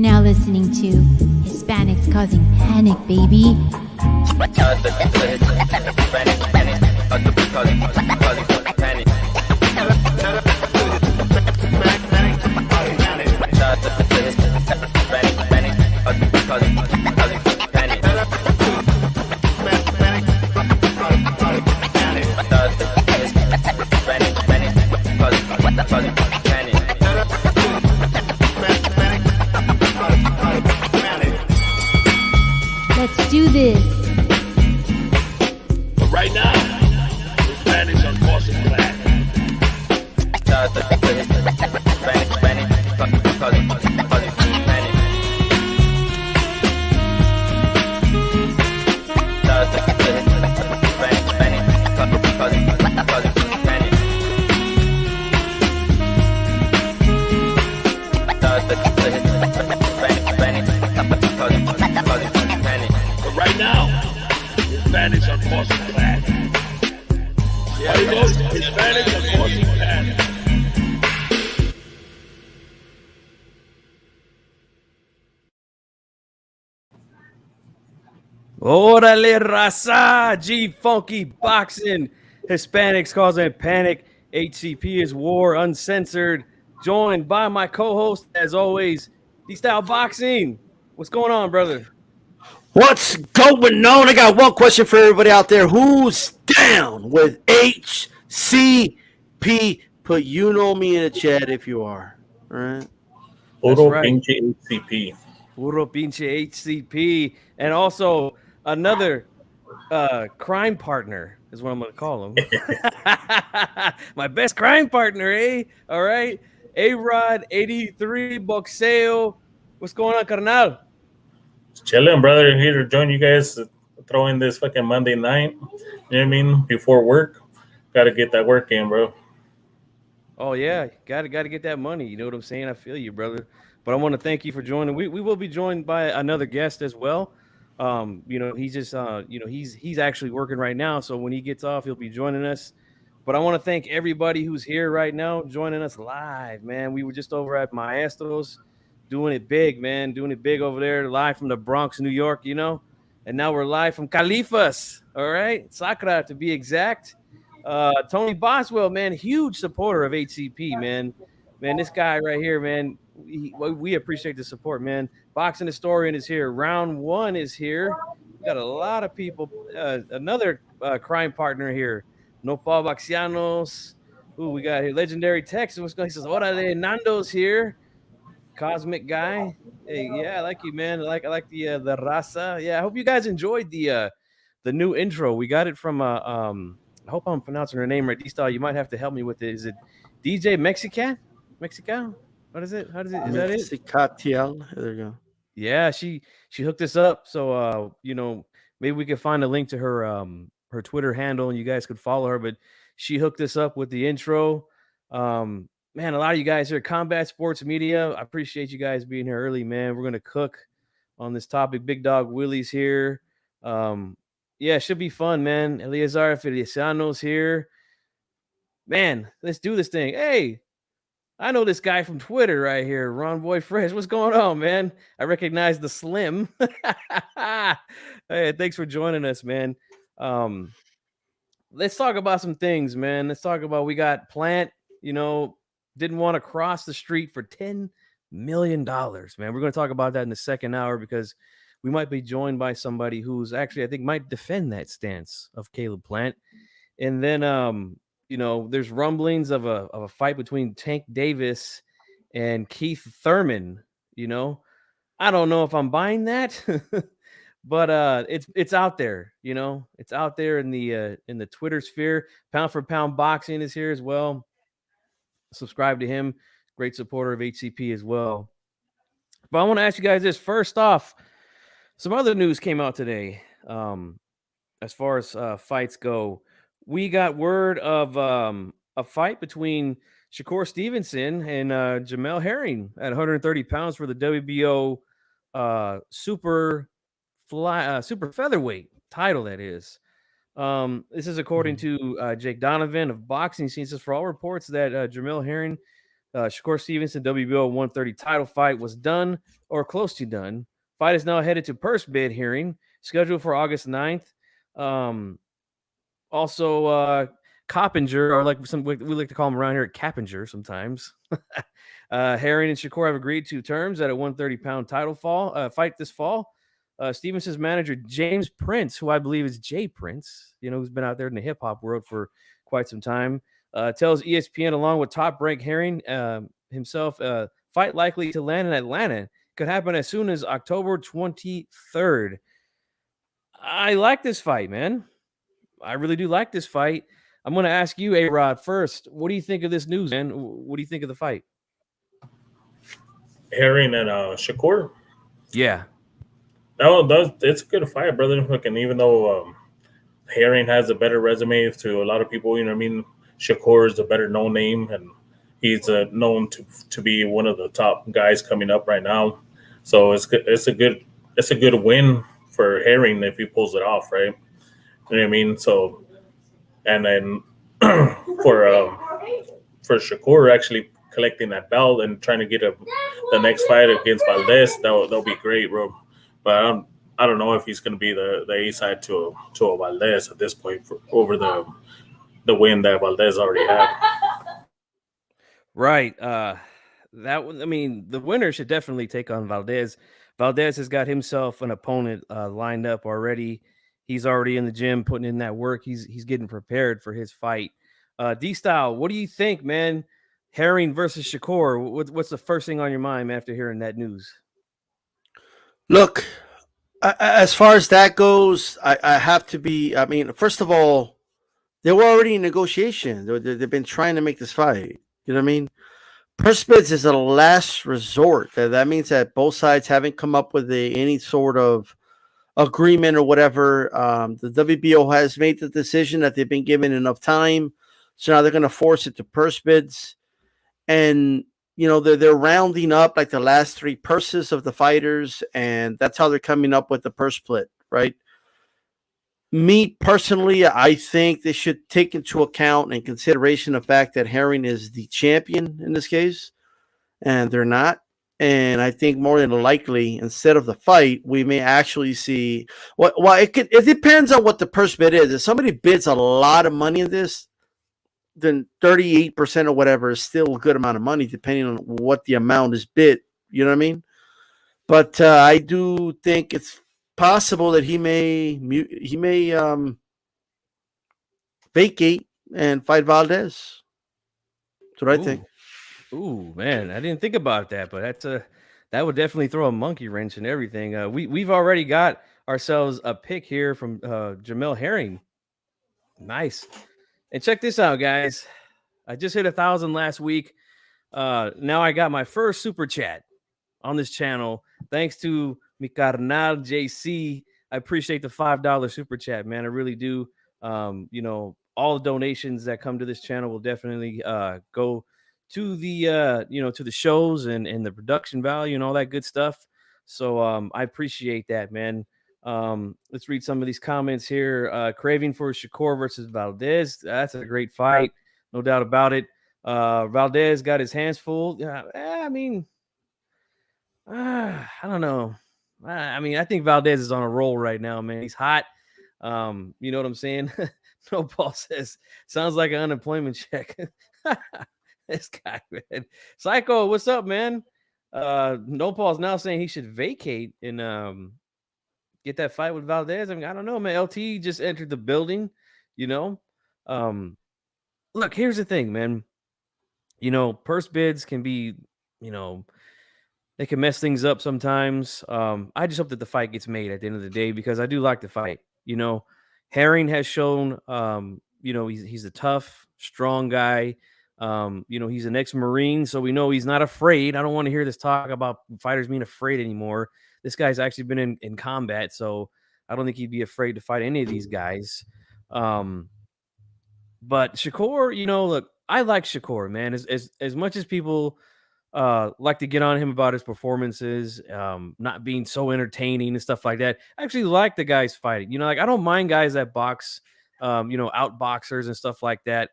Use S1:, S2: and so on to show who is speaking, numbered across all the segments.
S1: now listening to Hispanics Causing Panic, baby. Let's do this.
S2: But right now, Hispanics are causing panic. But right now, Hispanics are causing panic. Yeah, Hispanics are causing panic.
S3: Órale, raza! gfunkyboxing. Hispanics causing panic. HCP is war uncensored. Joined by my co-host, as always, D-Style Boxing. What's going on, brother?
S4: What's going on? I got one question for everybody out there. Who's down with HCP? Put you know me in the chat if you are. All right.
S2: Puro
S3: right.
S2: pinche HCP.
S3: Puro pinche HCP. And also another crime partner is what I'm going to call him. My best crime partner, eh? All right. A-Rod 83 Boxeo. What's going on, carnal?
S2: Chilling, brother. Here to join you guys. Throw in this fucking Monday night. You know what I mean? Before work. Gotta get that work in, bro.
S3: Oh yeah, gotta get that money. You know what I'm saying? I feel you, brother. But I want to thank you for joining. We will be joined by another guest as well. He's just he's actually working right now. So when he gets off, he'll be joining us. But I want to thank everybody who's here right now, joining us live, man. We were just over at Maestro's, doing it big, man, doing it big over there, live from the Bronx, New York, you know. And now we're live from Califas, all right, Sacra to be exact. Tony Boswell, man, huge supporter of HCP, man. This guy right here, man, we appreciate the support, man. Boxing Historian is here. Round one is here. We got a lot of people. Another crime partner here. Nopal Baxianos. Who we got here? Legendary Texas. What's going on? He says, Orale, Nando's here. Cosmic guy. Hey, yeah, I like you, man. I like the raza. Yeah, I hope you guys enjoyed the new intro. We got it from I hope I'm pronouncing her name right. D-Style, you might have to help me with it. Is it DJ Mexican? What is it? How does it? Is that it?
S4: Mexicatiel. There you go.
S3: Yeah, she hooked us up. So maybe we could find a link to her her Twitter handle and you guys could follow her. But she hooked us up with the intro. Man, a lot of you guys here, Combat Sports Media. I appreciate you guys being here early, man. We're gonna cook on this topic. Big Dog Willie's here. Yeah, it should be fun, man. Eleazar Feliciano's here. Man, let's do this thing. Hey, I know this guy from Twitter right here, Ron Boy Fresh. What's going on, man? I recognize the Slim. Hey, thanks for joining us, man. Let's talk about some things, man. Let's talk about we got Plant, didn't want to cross the street for $10 million, man. We're going to talk about that in the second hour because we might be joined by somebody who's actually, I think, might defend that stance of Caleb Plant. And then, there's rumblings of a fight between Tank Davis and Keith Thurman. I don't know if I'm buying that, but it's out there. It's out there in the Twitter sphere. Pound for Pound Boxing is here as well. Subscribe to him. Great supporter of HCP as well. But I want to ask you guys this. First off, some other news came out today. As far as fights go, we got word of a fight between Shakur Stevenson and Jamel Herring at 130 pounds for the WBO super featherweight title. That is. This is according to Jake Donovan of Boxing Scene. Says for all reports that Jamel Herring Shakur Stevenson WBO 130 title fight was done or close to done. Fight is now headed to purse bid hearing, scheduled for August 9th. Also, Coppinger, or like we like to call him around here, Cappinger sometimes. Herring and Shakur have agreed to terms at a 130-pound title fight this fall. Stevenson's manager, James Prince, who I believe is Jay Prince, who's been out there in the hip-hop world for quite some time, tells ESPN, along with top-ranked Herring himself, fight likely to land in Atlanta. Could happen as soon as October 23rd. I like this fight, man. I really do like this fight. I'm going to ask you, A-Rod, first. What do you think of this news, man? What do you think of the fight?
S2: Herring and Shakur.
S3: Yeah.
S2: It's a good fight, brother. Fucking, even though Herring has a better resume to a lot of people, Shakur is a better known name, and he's known to be one of the top guys coming up right now. So it's a good win for Herring if he pulls it off, right? You know what I mean? So, and then for Shakur actually collecting that belt and trying to get the next fight against Valdez, that'll be great, bro. But I don't know if he's going to be the A side to a Valdez at this point over the win that Valdez already had.
S3: Right. The winner should definitely take on Valdez. Valdez has got himself an opponent lined up already. He's already in the gym putting in that work. He's getting prepared for his fight. D-Style, what do you think, man? Herring versus Shakur. What's the first thing on your mind after hearing that news?
S4: Look, as far as that goes, I have to be. I mean, first of all, they were already in negotiation. They've been trying to make this fight. You know what I mean? Purse bids is a last resort. That means that both sides haven't come up with any sort of agreement or whatever. The WBO has made the decision that they've been given enough time, so now they're going to force it to purse bids, and they're rounding up like the last three purses of the fighters, and that's how they're coming up with the purse split, right? Me personally, I think they should take into account and consideration the fact that Herring is the champion in this case, and they're not. And I think more than likely, instead of the fight, we may actually see. Well, it depends on what the purse bid is. If somebody bids a lot of money in this, then 38% or whatever is still a good amount of money, depending on what the amount is bid. You know what I mean? But I do think it's possible that he may vacate and fight Valdez. That's what I think.
S3: Ooh, man, I didn't think about that, but that would definitely throw a monkey wrench in everything. We've already got ourselves a pick here from Jamel Herring. Nice. And check this out, guys. I just hit 1,000 last week. Now I got my first super chat on this channel. Thanks to mi carnal JC. I appreciate the $5 super chat, man. I really do. All the donations that come to this channel will definitely go to the to the shows and the production value and all that good stuff. So I appreciate that, man. Let's read some of these comments here. Craving for Shakur versus Valdez. That's a great fight, no doubt about it. Valdez got his hands full. I don't know. I think Valdez is on a roll right now, man. He's hot. You know what I'm saying? No, Paul says, sounds like an unemployment check. This guy, man. Psycho, what's up, man? No Paul's now saying he should vacate and get that fight with Valdez. I don't know, man. LT just entered the building, Look, here's the thing, man. Purse bids can be, they can mess things up sometimes. I just hope that the fight gets made at the end of the day because I do like the fight. Herring has shown, he's a tough, strong guy. He's an ex-Marine, so we know he's not afraid. I don't want to hear this talk about fighters being afraid anymore. This guy's actually been in combat, so I don't think he'd be afraid to fight any of these guys. But Shakur, look, I like Shakur, man. As much as people like to get on him about his performances, not being so entertaining and stuff like that, I actually like the guys fighting. I don't mind guys that box, out boxers and stuff like that.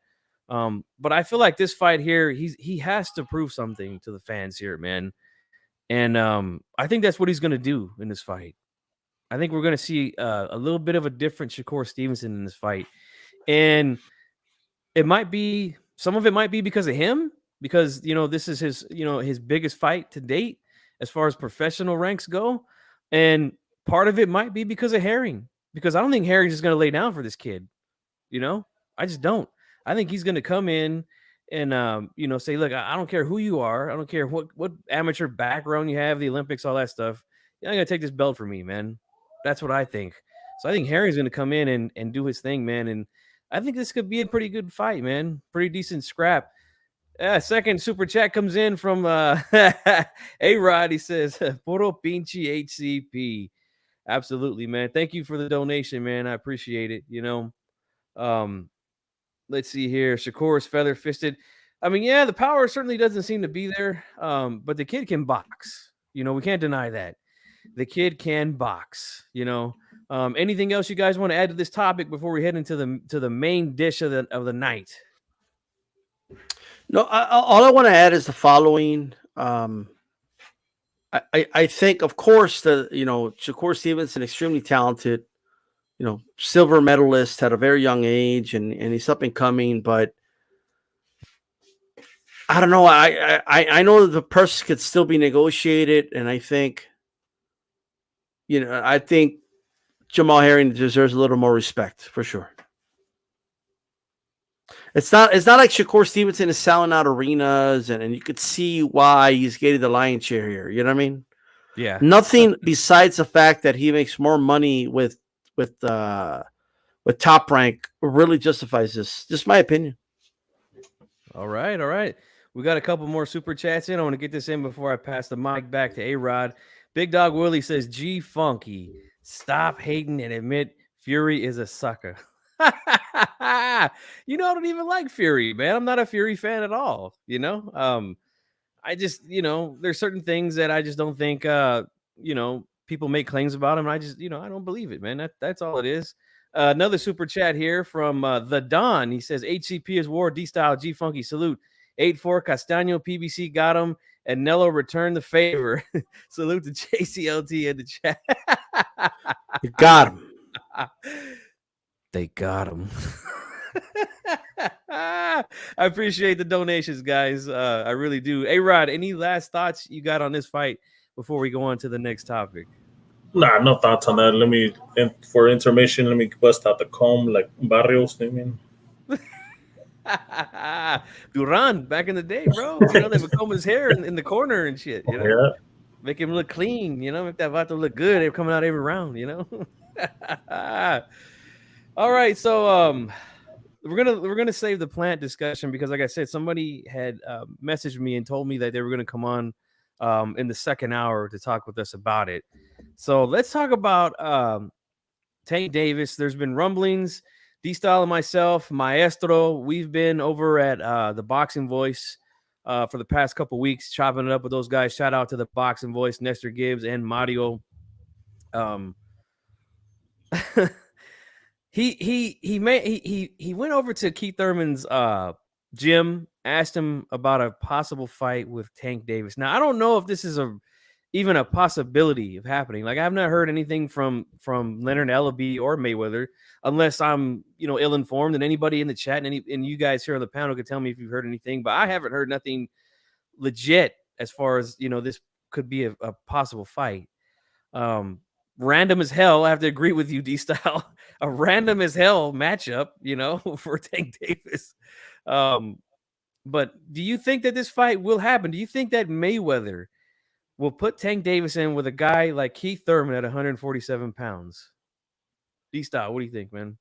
S3: But I feel like this fight here, he has to prove something to the fans here, man. And I think that's what he's going to do in this fight. I think we're going to see a little bit of a different Shakur Stevenson in this fight. And it might be, some of it might be because of him, because, this is his, his biggest fight to date as far as professional ranks go. And part of it might be because of Herring, because I don't think Herring's just going to lay down for this kid. I just don't. I think he's going to come in and, say, look, I don't care who you are. I don't care what amateur background you have, the Olympics, all that stuff. You're not going to take this belt from me, man. That's what I think. So I think Herring's going to come in and do his thing, man. And I think this could be a pretty good fight, man. Pretty decent scrap. Second super chat comes in from A-Rod. He says, Puro pinche HCP. Absolutely, man. Thank you for the donation, man. I appreciate it. Let's see here. Shakur is feather fisted. I mean, yeah, the power certainly doesn't seem to be there. But the kid can box. We can't deny that. The kid can box. Anything else you guys want to add to this topic before we head into the main dish of the night?
S4: No, all I want to add is the following. I think, of course, Shakur Stevenson, extremely talented, silver medalist at a very young age, and he's up and coming. But I don't know. I know that the purse could still be negotiated, and I think, I think Jamal Herring deserves a little more respect for sure. It's not like Shakur Stevenson is selling out arenas, and you could see why he's getting the lion's share here. You know what I mean?
S3: Yeah.
S4: Nothing besides the fact that he makes more money with Top Rank really justifies this. Just my opinion.
S3: All right. We got a couple more super chats in. I want to get this in before I pass the mic back to A-Rod. Big Dog Willie says, G Funky, stop hating and admit Fury is a sucker. I don't even like Fury, man. I'm not a Fury fan at all. I just, there's certain things that I just don't think, people make claims about him. And I just, I don't believe it, man. That's all it is. Another super chat here from the Don. He says, HCP is war, D-Style, G Funky, salute. 8-4, Castaño, PBC got him, and Nello returned the favor. Salute to JCLT in the chat.
S4: You got him.
S3: They got him. I appreciate the donations, guys. I really do. A-Rod, any last thoughts you got on this fight before we go on to the next topic?
S2: Nah, no thoughts on that. For information, let me bust out the comb like Barrios. I mean,
S3: Duran back in the day, bro. They would comb his hair in the corner and shit.
S2: Yeah.
S3: Make him look clean. Make that vato look good. They're coming out every round. All right, so we're gonna save the plant discussion because, like I said, somebody had messaged me and told me that they were gonna come on in the second hour to talk with us about it. So let's talk about Tank Davis. There's been rumblings. D-Style and myself, Maestro, we've been over at the Boxing Voice for the past couple weeks, chopping it up with those guys. Shout out to the Boxing Voice, Nestor Gibbs and Mario. He went over to Keith Thurman's gym, asked him about a possible fight with Tank Davis. Now, I don't know if this is even a possibility of happening. Like, I've not heard anything from Leonard Ellaby or Mayweather, unless I'm ill-informed, and anybody in the chat and you guys here on the panel could tell me if you've heard anything, but I haven't heard nothing legit as far as this could be a possible fight. Random as hell. I have to agree with you, D-Style. A random as hell matchup, for Tank Davis. But do you think that this fight will happen? Do you think that Mayweather will put Tank Davis in with a guy like Keith Thurman at 147 pounds? D-Style, what do you think, man?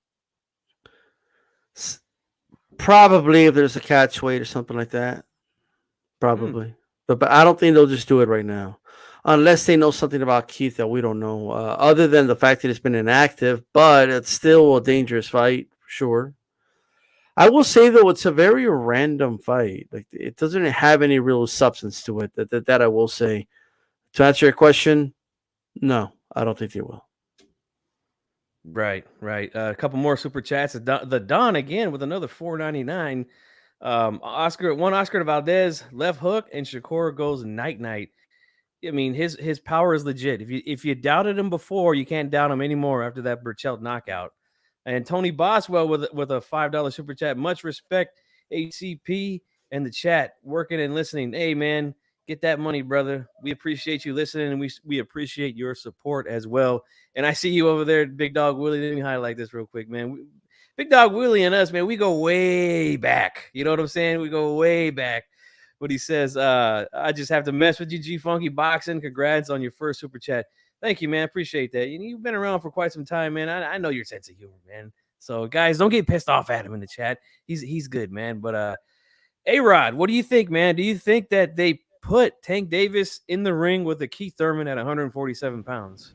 S4: Probably, if there's a catch weight or something like that. Probably. But I don't think they'll just do it right now. Unless they know something about Keith that we don't know, other than the fact that it's been inactive, but it's still a dangerous fight, for sure. I will say, though, it's a very random fight. Like, it doesn't have any real substance to it, that I will say. To answer your question, no, I don't think they will.
S3: Right. A couple more super chats. The Don again with another $4.99. Oscar Valdez left hook, and Shakur goes night night. I mean, his power is legit. If you doubted him before, you can't doubt him anymore after that Burchelt knockout. And Tony Boswell with a $5 super chat. Much respect, HCP and the chat, working and listening. Hey man, get that money, brother. We appreciate you listening, and we appreciate your support as well. And I see you over there, Big Dog Willie. Let me highlight this real quick, man. Big Dog Willie and us, man, we go way back. You know what I'm saying? We go way back. But he says, I just have to mess with you, G Funky Boxing. Congrats on your first super chat. Thank you, man. Appreciate that. You've been around for quite some time, man. I know your sense of humor, man. So, guys, don't get pissed off at him in the chat. He's good, man. But A-Rod, what do you think, man? Do you think that they put Tank Davis in the ring with a Keith Thurman at 147 pounds?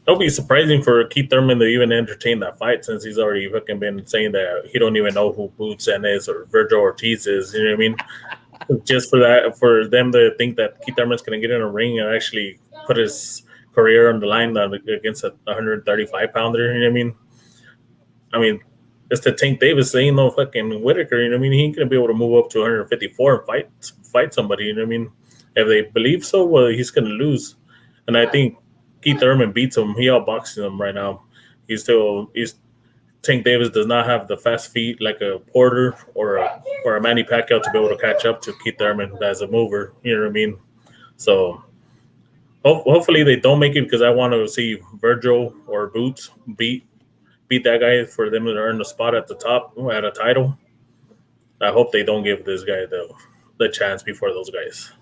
S2: It'll be surprising for Keith Thurman to even entertain that fight, since he's already fucking been saying that he don't even know who Boots is or Virgil Ortiz is. You know what I mean? Just for them to think that Keith Thurman's going to get in a ring and actually put his career on the line against a 135 pounder. You know what I mean? It's the Tank Davis. They ain't no fucking Whitaker. You know what I mean? He ain't going to be able to move up to 154 and fight somebody. You know what I mean? If they believe so, well, he's going to lose. And I think Keith Thurman beats him. He outboxing him right now. Tank Davis does not have the fast feet like a Porter or a Manny Pacquiao to be able to catch up to Keith Thurman as a mover. You know what I mean? So hopefully they don't make it, because I want to see Virgil or Boots beat that guy for them to earn the spot at the top at a title. I hope they don't give this guy the chance before those guys.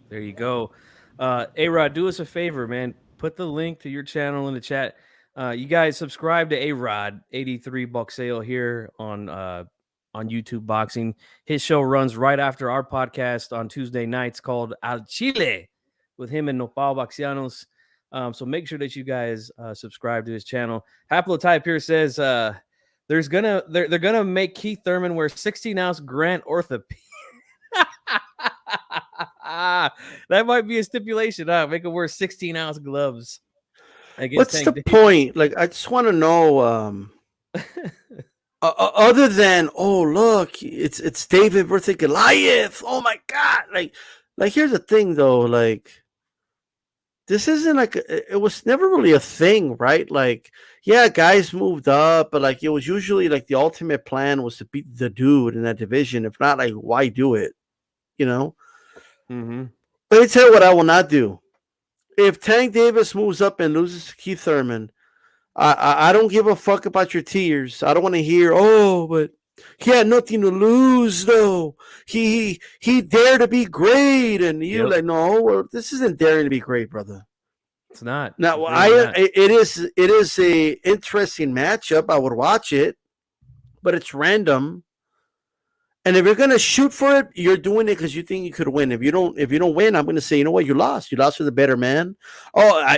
S3: There you go. A-Rod, do us a favor, man. Put the link to your channel in the chat. You guys subscribe to A-Rod 83 Boxeo here on YouTube Boxing. His show runs right after our podcast on Tuesday nights called Al Chile with him and Nopal Baxianos. So make sure that you guys subscribe to his channel. Haplotype here says they're gonna make Keith Thurman wear 16-ounce Grant orthopedic. That might be a stipulation. Make him wear 16-ounce gloves.
S4: What's the point? Like, I just want to know. Other than, oh look, it's David versus Goliath. Oh my God! Like here's the thing though. Like, this isn't like it was never really a thing, right? Like, yeah, guys moved up, but like it was usually like the ultimate plan was to beat the dude in that division. If not, like, why do it? You know.
S3: Mm-hmm.
S4: Let me tell you what I will not do. If Tank Davis moves up and loses to Keith Thurman, I don't give a fuck about your tears. I don't want to hear, oh, but he had nothing to lose, though. He dared to be great, and you're like, no, well, this isn't daring to be great, brother.
S3: It's not.
S4: Now, it is a interesting matchup. I would watch it, but it's random. And if you're gonna shoot for it, you're doing it because you think you could win. If you don't win, I'm gonna say, you know what, you lost. You lost to the better man. Oh,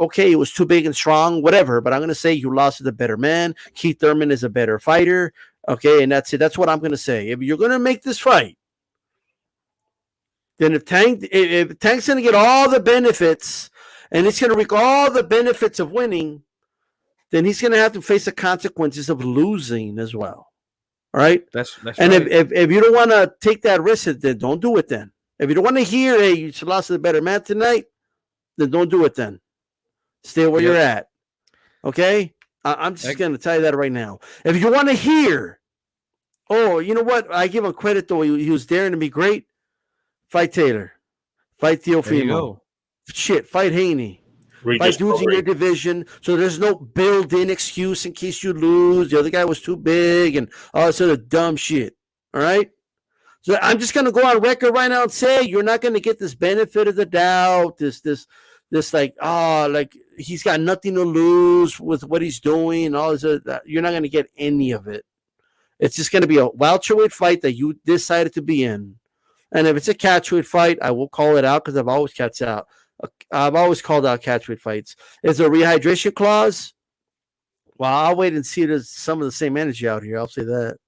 S4: okay, it was too big and strong, whatever. But I'm gonna say you lost to the better man. Keith Thurman is a better fighter. Okay, and that's it. That's what I'm gonna say. If you're gonna make this fight, then if Tank's gonna get all the benefits and it's gonna reap all the benefits of winning, then he's gonna have to face the consequences of losing as well. All right.
S3: That's
S4: and
S3: right.
S4: if you don't want to take that risk, then don't do it. Then if you don't want to hear, hey, you lost to the better man tonight, then don't do it. Then stay where you're at. Okay. I'm just going to tell you that right now. If you want to hear, oh, you know what? I give him credit though. He was daring to be great. Fight Taylor. Fight Teofimo. Shit. Fight Haney. By dudes in your division, so there's no built-in excuse in case you lose. The other guy was too big, and all that sort of dumb shit. All right. So I'm just gonna go on record right now and say you're not gonna get this benefit of the doubt. This like like he's got nothing to lose with what he's doing. And all this. You're not gonna get any of it. It's just gonna be a welterweight fight that you decided to be in. And if it's a catchweight fight, I will call it out because I've always called out catchweight fights. Is there a rehydration clause? Well, I'll wait and see. There's some of the same energy out here. I'll say that.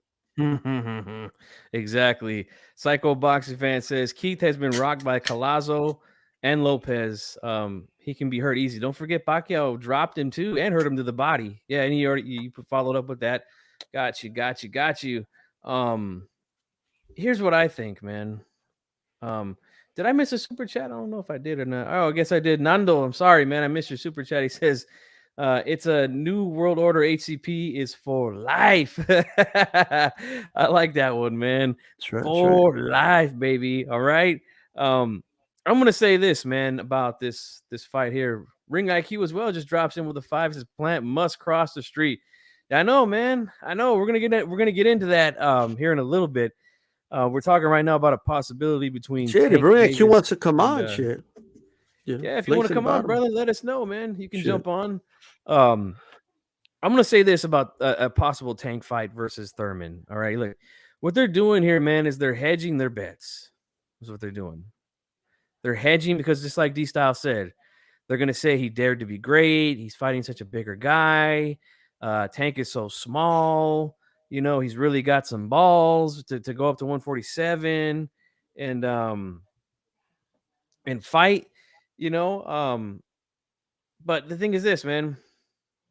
S3: Exactly. Psycho Boxing Fan says Keith has been rocked by Collazo and Lopez. He can be hurt easy. Don't forget Pacquiao dropped him too and hurt him to the body. Yeah, and you followed up with that. Got you. Here's what I think, man. Did I miss a super chat? I don't know if I did or not. Oh, I guess I did. Nando, I'm sorry, man. I missed your super chat. He says, it's a new world order. HCP is for life. I like that one, man.
S4: That's right.
S3: For life, baby. All right. I'm gonna say this, man, about this fight here. Ring IQ as well just drops in with a 5. Says Plant must cross the street. I know, man. I know. We're gonna get into that here in a little bit. We're talking right now about a possibility between
S4: Shit, if
S3: Tank
S4: Ring
S3: Davis
S4: IQ wants to come
S3: and,
S4: on, shit.
S3: yeah, if you want to come on, brother, let us know, man. You can jump on. I'm gonna say this about a possible Tank fight versus Thurman. All right, look, what they're doing here, man, is they're hedging their bets. That's what they're doing. They're hedging because, just like D Style said, they're gonna say he dared to be great. He's fighting such a bigger guy. Tank is so small. You know, he's really got some balls to go up to 147 and fight, you know. But the thing is this, man,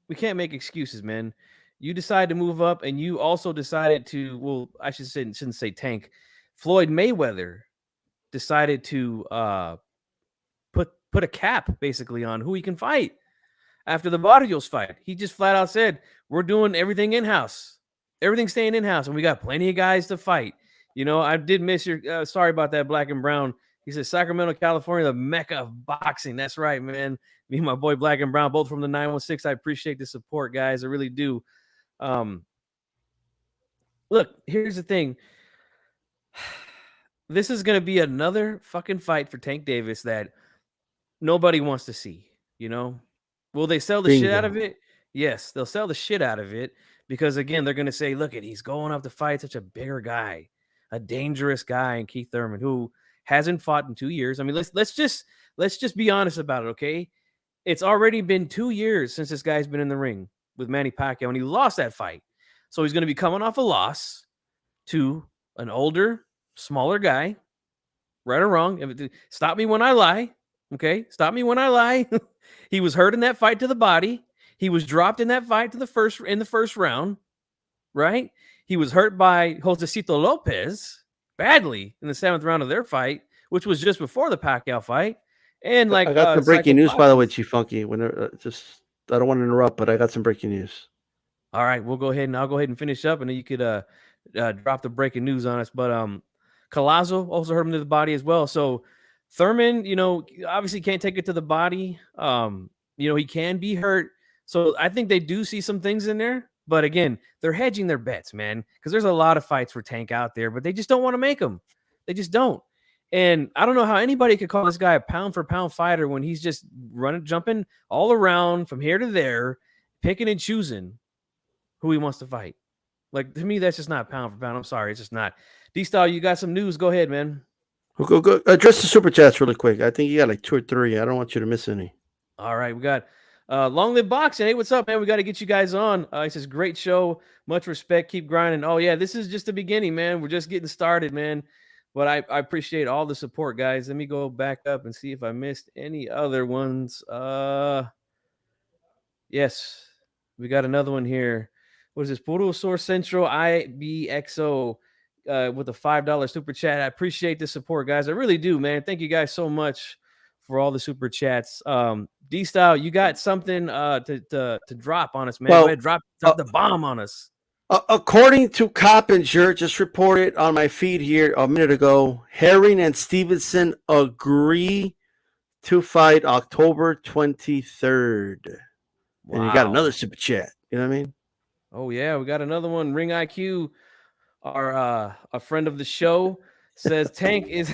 S3: we can't make excuses, man. You decide to move up, and you also decided to, well, I shouldn't say Tank. Floyd Mayweather decided to put a cap basically on who he can fight after the Barrios fight. He just flat out said, we're doing everything in-house. Everything's staying in-house, and we got plenty of guys to fight. You know, I did miss your sorry about that, Black and Brown. He said Sacramento, California, the mecca of boxing. That's right, man. Me and my boy Black and Brown, both from the 916. I appreciate the support, guys. I really do. Look, here's the thing. This is going to be another fucking fight for Tank Davis that nobody wants to see, you know? Will they sell the shit out of it? Yes, they'll sell the shit out of it because, again, they're going to say, look, he's going up to fight such a bigger guy, a dangerous guy in Keith Thurman, who hasn't fought in 2 years. I mean, let's just be honest about it, okay? It's already been 2 years since this guy's been in the ring with Manny Pacquiao, and he lost that fight. So he's going to be coming off a loss to an older, smaller guy, right or wrong. Stop me when I lie, okay? Stop me when I lie. He was hurt in that fight to the body. He was dropped in that fight in the first round, right? He was hurt by Josecito Lopez badly in the 7th round of their fight, which was just before the Pacquiao fight. And like
S4: I got some breaking news, by the way, Chief Funky. When I don't want to interrupt, but I got some breaking news.
S3: All right, I'll go ahead and finish up, and then you could drop the breaking news on us. But Collazo also hurt him to the body as well. So Thurman, you know, obviously can't take it to the body. You know, he can be hurt. So I think they do see some things in there. But again, they're hedging their bets, man, because there's a lot of fights for Tank out there, but they just don't want to make them. They just don't. And I don't know how anybody could call this guy a pound for pound fighter when he's just jumping all around from here to there, picking and choosing who he wants to fight. Like, to me, that's just not pound for pound. I'm sorry. It's just not. D-Style, you got some news. Go ahead, man.
S4: Go. Address the super chats really quick. I think you got like 2 or 3. I don't want you to miss any.
S3: All right. We got Long Live Boxing. Hey, what's up, man? We got to get you guys on. He says, great show. Much respect. Keep grinding. Oh, yeah. This is just the beginning, man. We're just getting started, man. But I appreciate all the support, guys. Let me go back up and see if I missed any other ones. Yes. We got another one here. What is this? Puro Source Central IBXO with a $5 super chat. I appreciate the support, guys. I really do, man. Thank you guys so much for all the super chats. D-Style, you got something to drop on us, man. Well, go ahead, drop the bomb on us.
S4: According to Coppinger, just reported on my feed here a minute ago, Herring and Stevenson agree to fight October 23rd. Wow. And you got another super chat. You know what I mean?
S3: Oh, yeah. We got another one. Ring IQ, our a friend of the show, says Tank is...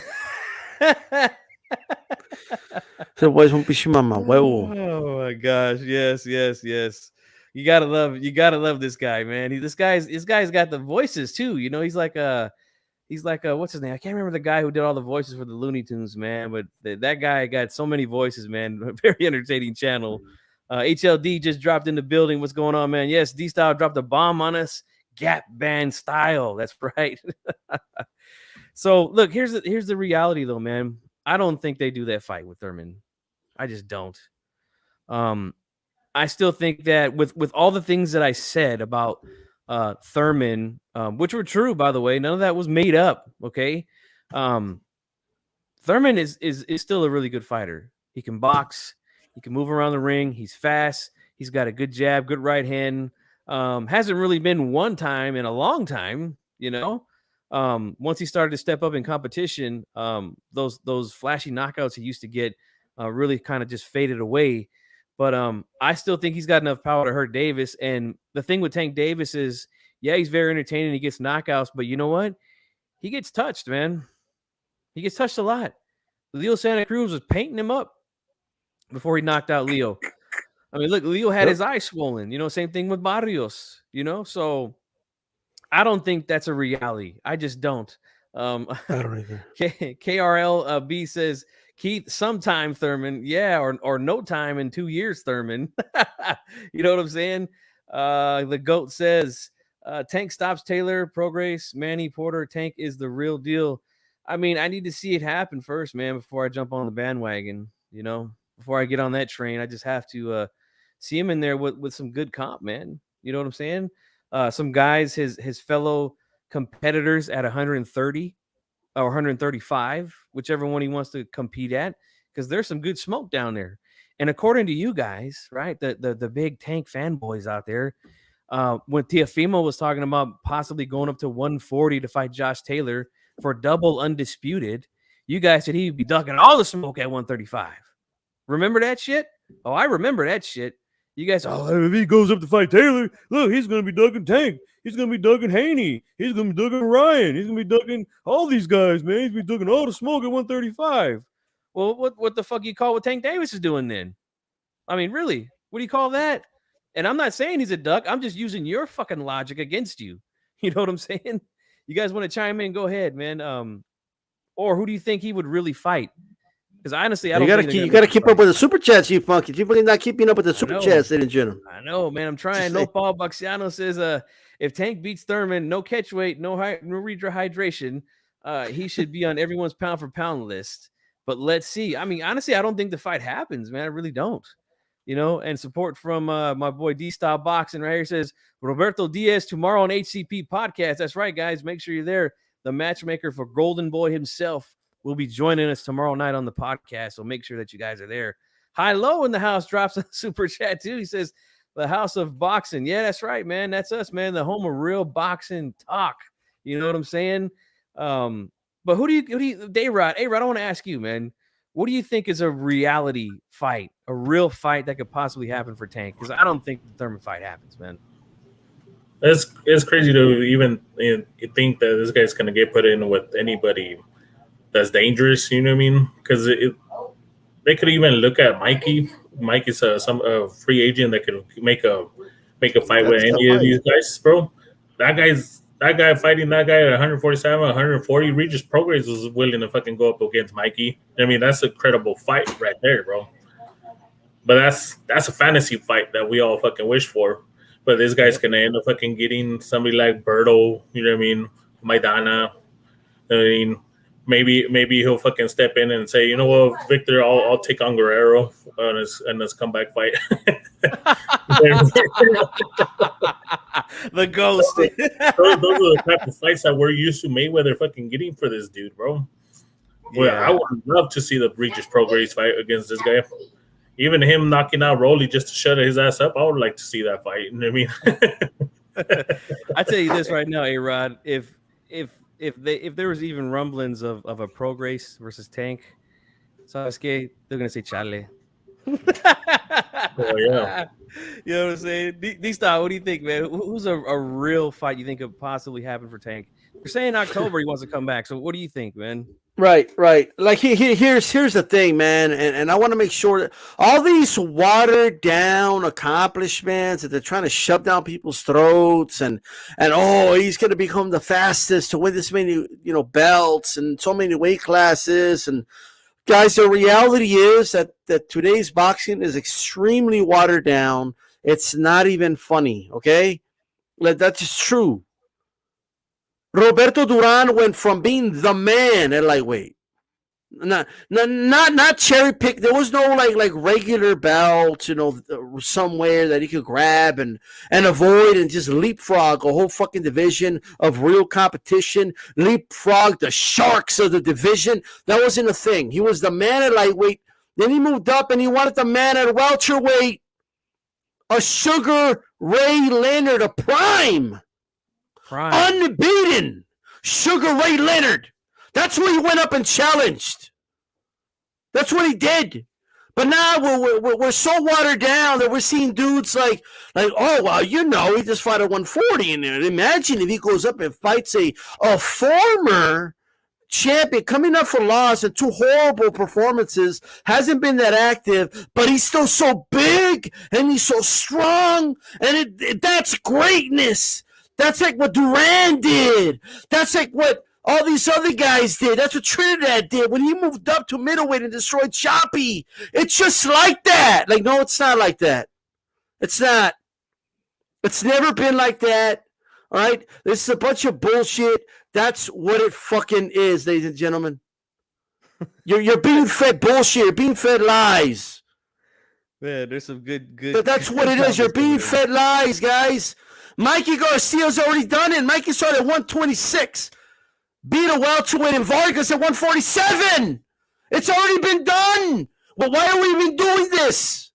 S4: Oh my
S3: gosh. Yes. You gotta love this guy, man. This guy's got the voices too. You know, he's like what's his name? I can't remember the guy who did all the voices for the Looney Tunes, man. But that guy got so many voices, man. Very entertaining channel. HLD just dropped in the building. What's going on, man? Yes, D-Style dropped a bomb on us. Gap band style. That's right. So look, here's the reality though, man. I don't think they do that fight with Thurman. I just don't. I still think that with all the things that I said about Thurman, which were true, by the way. None of that was made up. Okay. Thurman is still a really good fighter. He can box. He can move around the ring. He's fast. He's got a good jab, good right hand. Hasn't really been one time in a long time, you know. Once he started to step up in competition, those flashy knockouts he used to get really kind of just faded away. But I still think he's got enough power to hurt Davis. And the thing with Tank Davis is, yeah, he's very entertaining. He gets knockouts, but you know what? He gets touched, man. He gets touched a lot. Leo Santa Cruz was painting him up before he knocked out Leo. I mean, look, Leo had his eyes swollen. You know, same thing with Barrios. You know, so I don't think that's a reality. I just don't.
S4: I don't either.
S3: KRLB says, Keith, sometime Thurman, yeah, or no time in 2 years, Thurman. You know what I'm saying? The GOAT says, Tank stops Taylor, Prograis, Manny Porter. Tank is the real deal. I mean, I need to see it happen first, man, before I jump on the bandwagon. You know, before I get on that train, I just have to see him in there with some good comp, man. You know what I'm saying? Some guys, his fellow competitors at 130 or 135, whichever one he wants to compete at, because there's some good smoke down there. And according to you guys, right, the big Tank fanboys out there, when Teofimo was talking about possibly going up to 140 to fight Josh Taylor for double undisputed, you guys said he'd be ducking all the smoke at 135. Remember that shit? Oh, I remember that shit. You guys, oh, if he goes up to fight Taylor, look, he's going to be ducking Tank. He's going to be ducking Haney. He's going to be ducking Ryan. He's going to be ducking all these guys, man. He's going to be ducking all the smoke at 135. Well, what the fuck you call what Tank Davis is doing then? I mean, really, what do you call that? And I'm not saying he's a duck. I'm just using your fucking logic against you. You know what I'm saying? You guys want to chime in? Go ahead, man. Or who do you think he would really fight? Because honestly, I don't.
S4: You gotta keep up with the super chats, you funky. You're really not keeping up with the super chats, ladies and gentlemen.
S3: I know, man. I'm trying. No, Paul Buxiano says, if Tank beats Thurman, no catch weight, no rehydration, he should be on everyone's pound for pound list. But let's see. I mean, honestly, I don't think the fight happens, man. I really don't. You know, and support from my boy D-Style Boxing right here says Roberto Diaz tomorrow on HCP podcast. That's right, guys. Make sure you're there. The matchmaker for Golden Boy himself will be joining us tomorrow night on the podcast. So make sure that you guys are there. High Low in the house drops a super chat too. He says the House of Boxing. Yeah, that's right, man. That's us, man. The home of real boxing talk. You know what I'm saying? But who do you Dayrod? Hey, Rod, I want to ask you, man. What do you think is a reality fight, a real fight that could possibly happen for Tank? Because I don't think the Thurman fight happens, man.
S2: It's crazy to even think that this guy's going to get put in with anybody that's dangerous. You know what I mean? Because they could even look at Mikey. Mikey's some free agent that could make a fight with any of these guys, bro. That guy fighting that guy at 147, 140. Regis Prograis was willing to fucking go up against Mikey. I mean, that's a credible fight right there, bro. But that's a fantasy fight that we all fucking wish for. But this guy's gonna end up fucking getting somebody like Berto, you know what I mean? Maidana. I mean, maybe he'll fucking step in and say, you know what, Victor, I'll take on Guerrero on his comeback fight.
S3: The ghost.
S2: Those are the type of fights that we're used to Mayweather fucking getting for this dude, bro. Well, yeah. I would love to see the Regis Prograis fight against this guy. Even him knocking out Rolly just to shut his ass up, I would like to see that fight. You know what I mean?
S3: I tell you this right now, A-Rod, if there was even rumblings of a Prograis versus Tank, Sasuke, they're gonna say Charlie.
S2: Oh yeah.
S3: You know what I'm saying? D-Style, what do you think, man? Who's a real fight you think could possibly happen for Tank? You're saying October he wants to come back. So what do you think, man?
S4: Right. Like here's the thing, man, and I want to make sure that all these watered down accomplishments that they're trying to shove down people's throats, and he's going to become the fastest to win this many belts and so many weight classes, and guys, the reality is that today's boxing is extremely watered down. It's not even funny. Okay, that's just true. Roberto Duran went from being the man at lightweight Not cherry pick. There was no like regular belts, somewhere that he could grab and avoid and just leapfrog a whole fucking division of real competition. Leapfrog the sharks of the division. That wasn't a thing. He was the man at lightweight. Then he moved up and he wanted the man at welterweight. A Sugar Ray Leonard, a prime. Unbeaten Sugar Ray Leonard. That's what he went up and challenged. That's what he did. But now we're so watered down that we're seeing dudes like oh well, he just fought at 140, and imagine if he goes up and fights a former champion coming up for loss and 2 horrible performances, hasn't been that active, but he's still so big and he's so strong, and that's greatness. That's like what Duran did. That's like what all these other guys did. That's what Trinidad did when he moved up to middleweight and destroyed Choppy. It's just like that. Like, no, it's not like that. It's not. It's never been like that. All right? This is a bunch of bullshit. That's what it fucking is, ladies and gentlemen. You're being fed bullshit. You're being fed lies.
S3: Man, there's some good.
S4: But that's what it is. You're being fed lies, guys. Mikey Garcia's already done it. Mikey started at 126. Beat a welterweight in Vargas at 147. It's already been done. Well, why are we even doing this?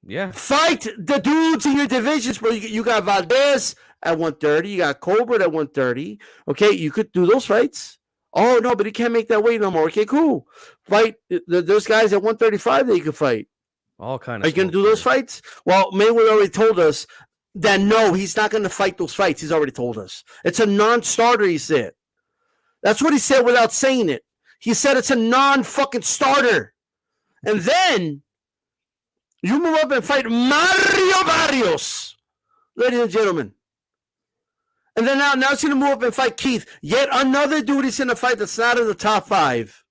S3: Yeah.
S4: Fight the dudes in your divisions, bro. You got Valdez at 130. You got Colbert at 130. Okay, you could do those fights. Oh, no, but he can't make that weight no more. Okay, cool. Fight those guys at 135 that you could fight.
S3: All kind of.
S4: Are you going to do those fights? Well, Mayweather already told us that no, he's not going to fight those fights. He's already told us. It's a non-starter, he said. That's what he said without saying it. He said it's a non-fucking starter. And then you move up and fight Mario Barrios, ladies and gentlemen. And then now it's going to move up and fight Keith. Yet another dude he's going to fight that's not in the top 5.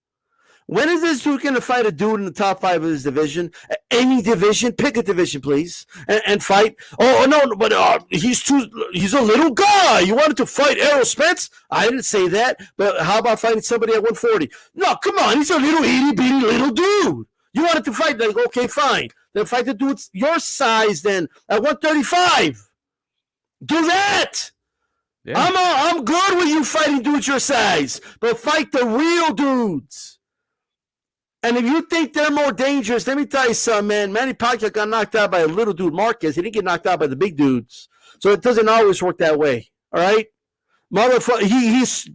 S4: When is this dude going to fight a dude in the top 5 of his division? Any division? Pick a division, please, and fight. Oh, no, but he's a little guy. You wanted to fight Errol Spence? I didn't say that, but how about fighting somebody at 140? No, come on. He's a little itty-bitty little dude. You wanted to fight, like, okay, fine. Then fight the dudes your size then at 135. Do that. Yeah. I'm good with you fighting dudes your size, but fight the real dudes. And if you think they're more dangerous, let me tell you something, man. Manny Pacquiao got knocked out by a little dude, Marquez. He didn't get knocked out by the big dudes. So it doesn't always work that way. All right? Motherfucker, he's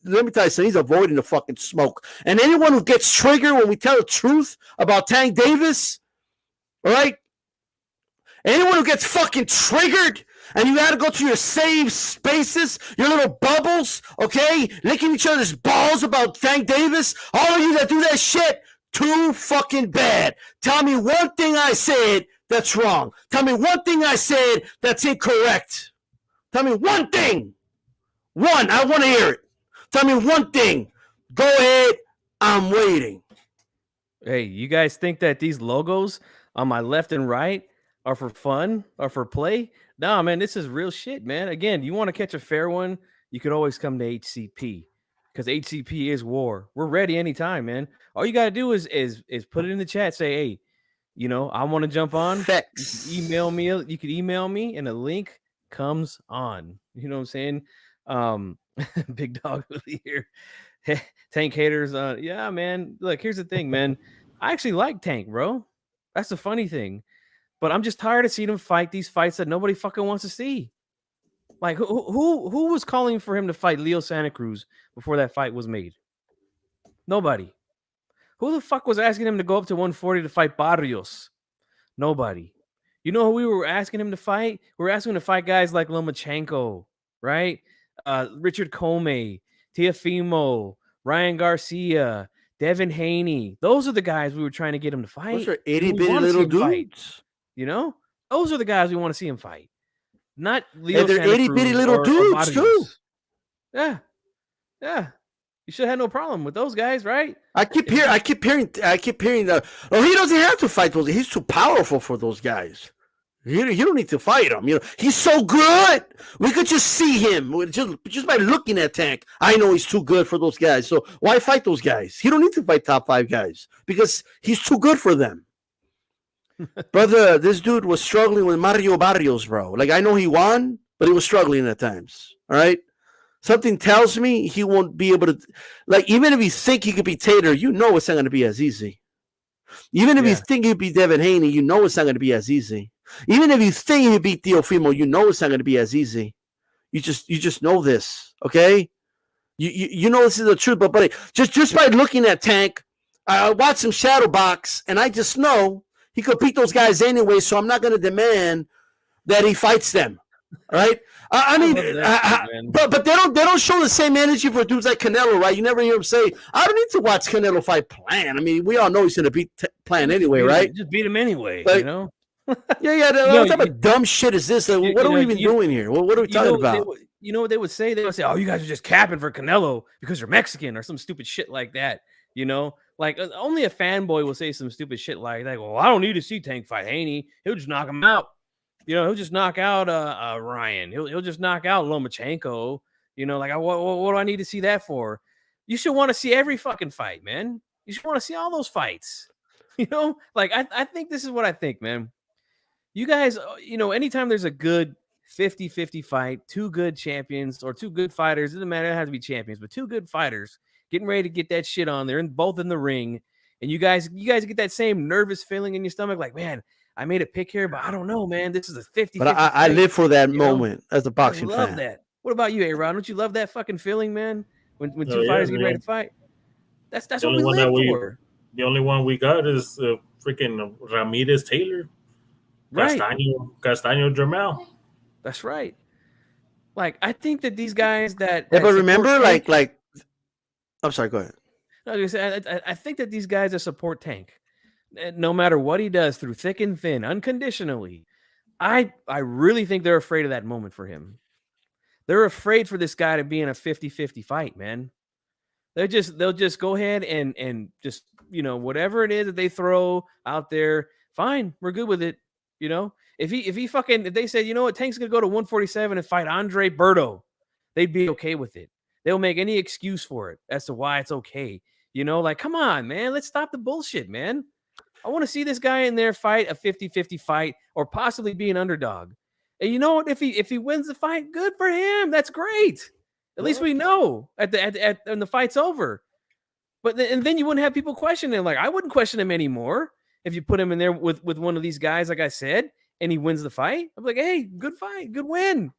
S4: let me tell you something, he's avoiding the fucking smoke. And anyone who gets triggered when we tell the truth about Tank Davis, all right? Anyone who gets fucking triggered and you got to go to your safe spaces, your little bubbles, okay, licking each other's balls about Tank Davis, all of you that do that shit, too fucking bad. Tell me one thing I said that's wrong. Tell me one thing I said that's incorrect. Tell me one thing. One, I want to hear it. Tell me one thing. Go ahead, I'm waiting.
S3: Hey, you guys think that these logos on my left and right are for fun or for play? No, man, this is real shit, man. Again, you want to catch a fair one, you could always come to HCP because HCP is war. We're ready anytime, man. All you got to do is put it in the chat. Say, hey, I want to jump on.
S4: Facts.
S3: You can email me and a link comes on. You know what I'm saying? Big dog here. Tank haters. Yeah, man. Look, here's the thing, man. I actually like Tank, bro. That's the funny thing. But I'm just tired of seeing him fight these fights that nobody fucking wants to see. Like, who was calling for him to fight Leo Santa Cruz before that fight was made? Nobody. Who the fuck was asking him to go up to 140 to fight Barrios? Nobody. You know who we were asking him to fight? We were asking him to fight guys like Lomachenko, right? Richard Comey, Teofimo, Ryan Garcia, Devin Haney. Those are the guys we were trying to get him to fight.
S4: Those are itty-bitty little dudes.
S3: Those are the guys we want to see him fight. Not Leo.
S4: And they're itty-bitty little dudes, too.
S3: Yeah. You should have no problem with those guys, right?
S4: I keep hearing that. Oh, he doesn't have to fight those. He's too powerful for those guys. You don't need to fight him. He's so good. We could just see him just by looking at Tank. I know he's too good for those guys. So why fight those guys? He don't need to fight top 5 guys because he's too good for them. Brother, this dude was struggling with Mario Barrios, bro. Like, I know he won, but he was struggling at times. All right? Something tells me he won't be able to, like, even if you think he could be Tater, it's not going to be as easy. Even if you think he'd be Devin Haney, it's not going to be as easy. Even if you think he'd beat Teofimo, it's not going to be as easy. You just know this, okay? You know this is the truth, but just by looking at Tank, I watched him shadow box, and I just know he could beat those guys anyway, so I'm not going to demand that he fights them. All right? But they don't show the same energy for dudes like Canelo, right? You never hear him say, I don't need to watch Canelo fight Plan. I mean, we all know he's going to beat Plan anyway, right?
S3: Just beat him anyway,
S4: like, What type of dumb shit is this? Like, what are we even doing here? What are we talking about?
S3: You know what they would say? They would say, oh, you guys are just capping for Canelo because you're Mexican or some stupid shit like that. Like only a fanboy will say some stupid shit like that. Well, I don't need to see Tank fight Haney. He'll just knock him out. He'll just knock out Ryan. He'll just knock out Lomachenko. Like what do I need to see that for? You should want to see every fucking fight, man. You should want to see all those fights. Like I think this is what I think, man. You guys, anytime there's a good 50-50 fight, 2 good champions or 2 good fighters, it doesn't matter, it has to be champions, but 2 good fighters getting ready to get that shit on there and both in the ring, and you guys get that same nervous feeling in your stomach, like, man, I made a pick here, but I don't know, man. This is a 50-50.
S4: But I live for that moment as a boxing fan. I love
S3: that. What about you, A-Rod? Don't you love that fucking feeling, man? When 2 fighters get ready to fight? That's what we live for.
S2: The only one we got is freaking Ramirez Taylor.
S3: Right.
S2: Castaño Jamal.
S3: That's right. Like, I think that these guys that
S4: but remember, like I'm sorry, go ahead.
S3: I think that these guys that support Tank, no matter what he does through thick and thin, unconditionally, I really think they're afraid of that moment for him. They're afraid for this guy to be in a 50-50 fight, man. They'll just go ahead and just, whatever it is that they throw out there, fine, we're good with it. If they said, Tank's gonna go to 147 and fight Andre Berto, they'd be okay with it. They'll make any excuse for it as to why it's okay. Like, come on, man, let's stop the bullshit, man. I want to see this guy in there fight a 50-50 fight or possibly be an underdog. And you know what? If he wins the fight, good for him. That's great. At least we know when the fight's over. But then you wouldn't have people questioning him. Like, I wouldn't question him anymore if you put him in there with one of these guys, like I said, and he wins the fight. I'm like, hey, good fight, good win.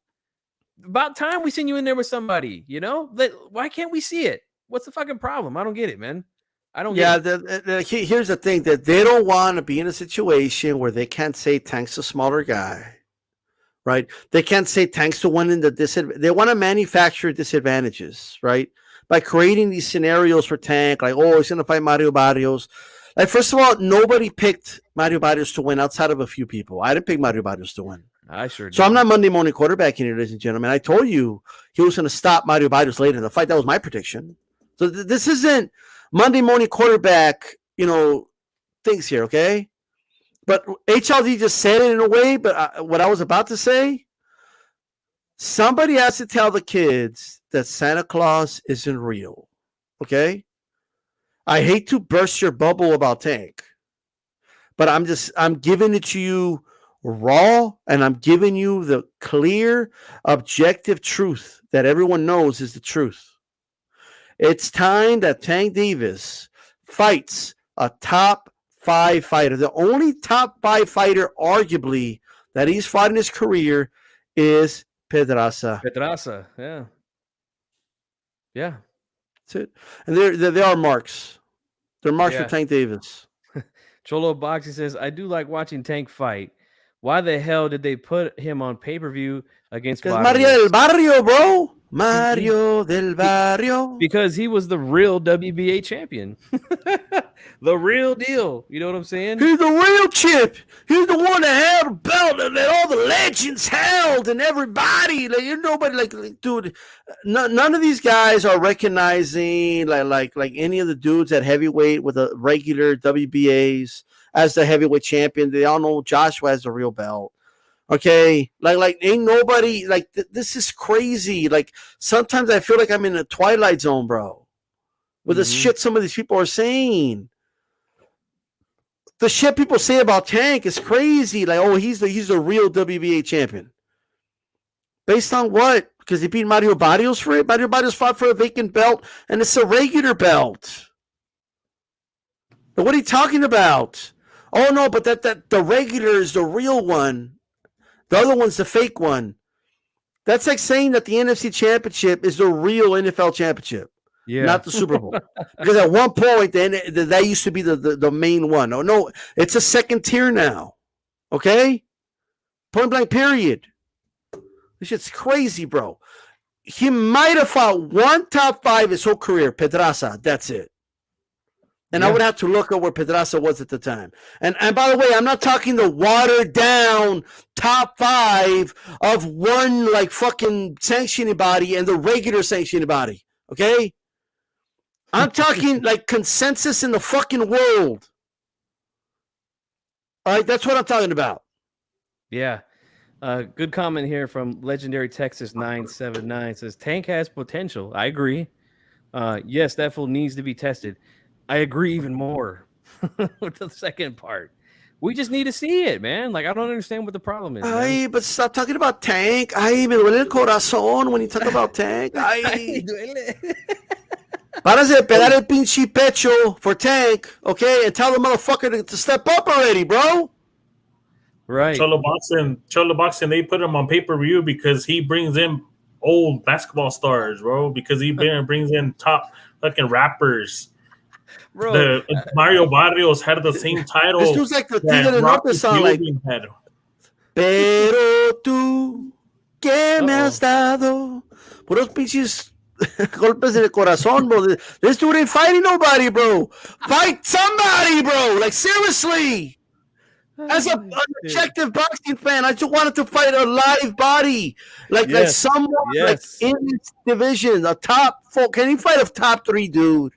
S3: About time we send you in there with somebody, Why can't we see it? What's the fucking problem? I don't get it, man. I don't get it.
S4: Here's the thing, that they don't want to be in a situation where they can't say Tank's a smaller guy, right? They can't say Tank's the one in the disadvantage. They want to manufacture disadvantages, right? By creating these scenarios for Tank, like, oh, he's going to fight Mario Barrios. Like, first of all, nobody picked Mario Barrios to win outside of a few people. I didn't pick Mario Barrios to win.
S3: I sure did.
S4: So I'm not Monday morning quarterbacking here, ladies and gentlemen. I told you he was going to stop Mario Barrios later in the fight. That was my prediction. So this isn't Monday morning quarterback, things here, okay? But HLD just said it in a way, but what I was about to say, somebody has to tell the kids that Santa Claus isn't real, okay? I hate to burst your bubble about Tank, but I'm giving it to you raw, and I'm giving you the clear, objective truth that everyone knows is the truth. It's time that Tank Davis fights a top 5 fighter. The only top 5 fighter, arguably, that he's fought in his career is Pedraza.
S3: Yeah. Yeah.
S4: That's it. And there are marks. They're marks for Tank Davis.
S3: Cholo Boxing says, I do like watching Tank fight. Why the hell did they put him on pay-per-view against
S4: Mario del Barrio, bro? Mario del Barrio.
S3: Because he was the real WBA champion. The real deal. You know what I'm saying?
S4: He's the real chip. He's the one that held a belt that all the legends held, and everybody, dude, none of these guys are recognizing like any of the dudes at heavyweight with a regular WBAs as the heavyweight champion. They all know Joshua has the real belt. Okay, like ain't nobody like this is crazy. Like sometimes I feel like I'm in a twilight zone, bro. With the shit some of these people are saying. The shit people say about Tank is crazy. Like, oh, he's the real WBA champion. Based on what? Because he beat Mario Barrios for it? Mario Barrios fought for a vacant belt, and it's a regular belt. But what are you talking about? Oh no, but that the regular is the real one. The other one's the fake one. That's like saying that the NFC Championship is the real NFL Championship, not the Super Bowl. Because at one point, that used to be the main one. Oh no, it's a second tier now. Okay, point blank. Period. This shit's crazy, bro. He might have fought one top 5 his whole career, Pedraza. That's it. And I would have to look at where Pedraza was at the time. And by the way, I'm not talking the watered down top 5 of one like fucking sanctioning body and the regular sanctioning body. Okay? I'm talking like consensus in the fucking world. All right, that's what I'm talking about.
S3: Yeah. Good comment here from Legendary Texas 979 says Tank has potential. I agree. Yes, that fool needs to be tested. I agree even more with the second part. We just need to see it, man. Like, I don't understand what the problem is.
S4: Ay, but stop talking about Tank. Ay, me duele el corazón when you talk about Tank. Ay. Paras de pegar el pinche pecho for Tank, okay? And tell the motherfucker to step up already, bro.
S3: Right.
S2: Cholo Boxing, they put him on pay-per-view because he brings in old basketball stars, bro. Because he brings in top fucking rappers.
S3: Bro,
S2: Mario Barrios had the same title.
S4: This dude's like the Tigre de Norte song, like Pero tú, ¿qué me has dado? Puros pinches golpes en el corazón, bro. This dude ain't fighting nobody, bro. Fight somebody, bro. Like, seriously. As an objective boxing fan, I just wanted to fight a live body. Like someone like in this division, a top 4. Can he fight a top 3 dude?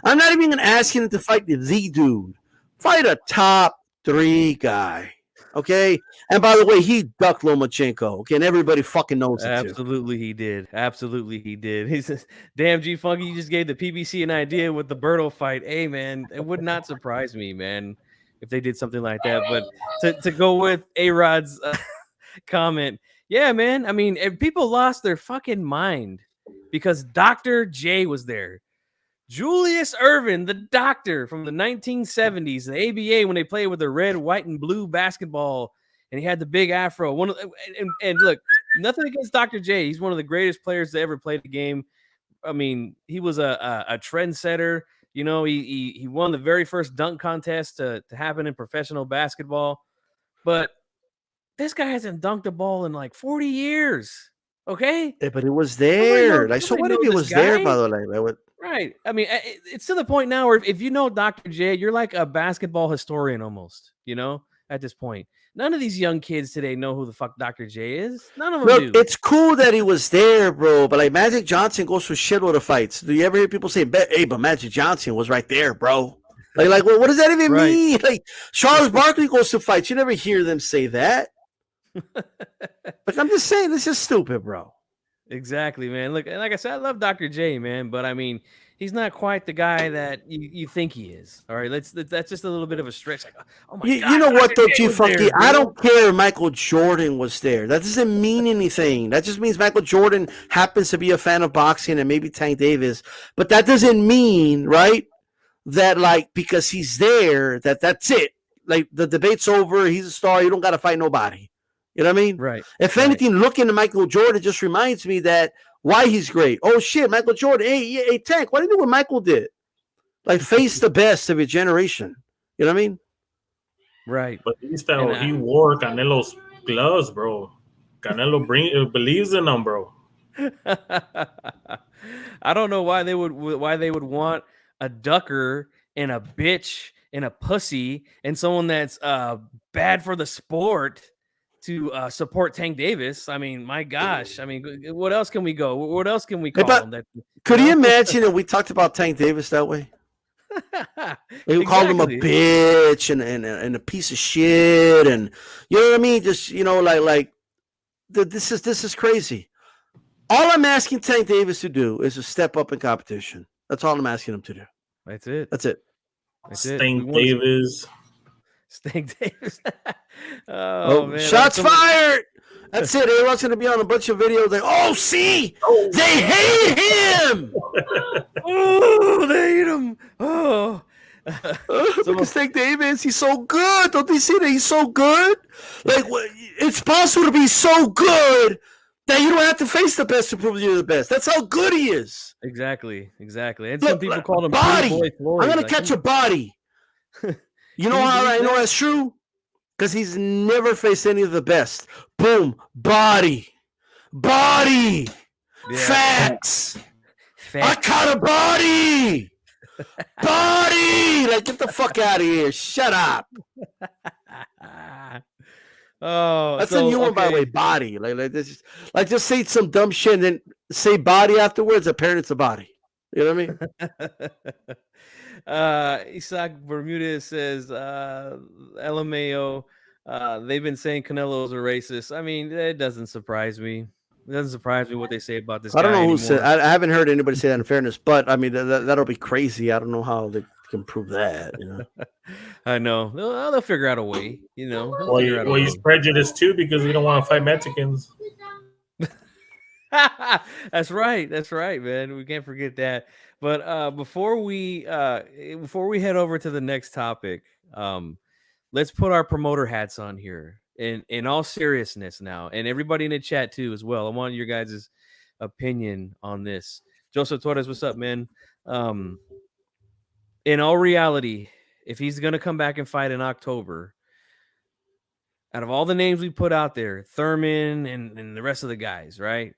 S4: I'm not even going to ask him to fight the dude. Fight a top 3 guy. Okay? And by the way, he ducked Lomachenko. Okay? And everybody fucking knows it.
S3: Absolutely, he did. Absolutely, he did. He says, damn, G Funky, you just gave the PBC an idea with the Berto fight. Hey, man, it would not surprise me, man, if they did something like that. But to go with A-Rod's comment, yeah, man. I mean, if people lost their fucking mind because Dr. J was there. Julius Erving, the doctor from the 1970s, the ABA, when they played with the red, white, and blue basketball, and he had the big afro. And look, nothing against Dr. J. He's one of the greatest players to ever play the game. I mean, he was a trendsetter. You know, he won the very first dunk contest to happen in professional basketball. But this guy hasn't dunked a ball in like 40 years. Okay?
S4: Yeah, but it was there. Like, so what if it was there, by the way?
S3: Right. I mean, it's to the point now where if you know Dr. J, you're like a basketball historian almost, you know, at this point. None of these young kids today know who the fuck Dr. J is. None of them do.
S4: It's cool that he was there, bro, but like Magic Johnson goes through shitload of fights. Do you ever hear people say, hey, but Magic Johnson was right there, bro? Like well, what does that even mean? Like, Charles Barkley goes to fights. You never hear them say that. Like, I'm just saying, this is stupid, bro.
S3: Exactly, man. Look, like I said, I love Dr. J, man, but I mean, he's not quite the guy that you think he is. All right, that's just a little bit of a stretch. Like, oh my God,
S4: you know what, though, G Funky? I don't care if Michael Jordan was there. That doesn't mean anything. That just means Michael Jordan happens to be a fan of boxing and maybe Tank Davis. But that doesn't mean, right, that like because he's there, that's it. Like the debate's over. He's a star. You don't got to fight nobody. You know what I mean?
S3: Right.
S4: If anything, looking at Michael Jordan just reminds me that why he's great. Oh, shit, Michael Jordan. Hey, Tank, what do you do what Michael did? Like, face the best of your generation. You know what I mean?
S3: Right.
S2: But he wore Canelo's gloves, bro. Canelo believes in them, bro.
S3: I don't know why they would want a ducker and a bitch and a pussy and someone that's bad for the sport to support Tank Davis. I mean, my gosh. I mean, what else can we go? What else can we call him?
S4: Could you imagine if we talked about Tank Davis that way? They called him a
S3: Exactly.
S4: bitch and a piece of shit, and you know what I mean. Just this is crazy. All I'm asking Tank Davis to do is to step up in competition. That's all I'm asking him to do.
S3: That's it.
S4: That's it.
S3: That's it. We
S2: Stink
S3: want to
S2: Davis.
S3: Stink Davis.
S4: Oh,
S3: man.
S4: shots fired! That's it. Everyone's going to be on a bunch of videos like, oh, see, they hate him.
S3: Oh, they hate him. Oh.
S4: Because Tank Davis, he's so good. Don't they see that he's so good? Like, it's possible to be so good that you don't have to face the best to prove you're the best. That's how good he is.
S3: Exactly. And
S4: Look,
S3: some people call him
S4: body.
S3: Pretty Boy Floyd.
S4: I'm going to catch a body. You know how I know that's true? Because he's never faced any of the best. Boom. Body. Yeah. Facts. I caught a body. Body. Like, get the fuck out of here. Shut up.
S3: Oh,
S4: that's a new one, by the way. Body. Like just say some dumb shit and then say body afterwards. Apparently it's a body. You know what
S3: I mean? Isaac Bermudez says, LMAO, they've been saying Canelo's a racist. I mean, it doesn't surprise me. It doesn't surprise me what they say about this guy.
S4: I don't know
S3: anymore.
S4: who said. I haven't heard anybody say that. In fairness, but I mean that'll be crazy. I don't know how they can prove that. You know.
S3: I know they'll figure out a way. You know.
S2: Well, he's prejudiced too because we don't want to fight Mexicans.
S3: That's right, man. We can't forget that. But before we head over to the next topic, let's put our promoter hats on here. In all seriousness now, and everybody in the chat too as well. I want your guys' opinion on this. Joseph Torres, what's up, man? In all reality, if he's gonna come back and fight in October, out of all the names we put out there, Thurman and the rest of the guys, right?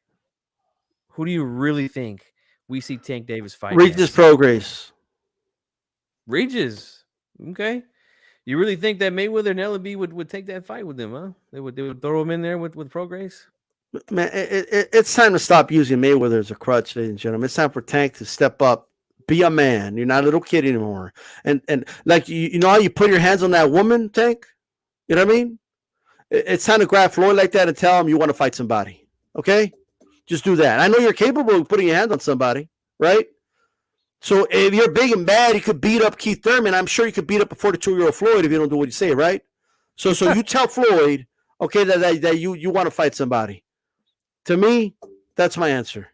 S3: Who do you really think we see Tank Davis fight?
S4: Regis Prograis.
S3: Regis, okay. You really think that Mayweather and LB would take that fight with them, huh? They would throw him in there with Prograis?
S4: Man, it's time to stop using Mayweather as a crutch, ladies and gentlemen. It's time for Tank to step up, be a man. You're not a little kid anymore. And like you know how you put your hands on that woman, Tank? You know what I mean? It's time to grab Floyd like that and tell him you want to fight somebody. Okay? Just do that. I know you're capable of putting your hands on somebody, right? So if you're big and bad, you could beat up Keith Thurman. I'm sure you could beat up a 42-year-old Floyd if you don't do what you say, right? So you tell Floyd, okay, that you want to fight somebody. To me, that's my answer.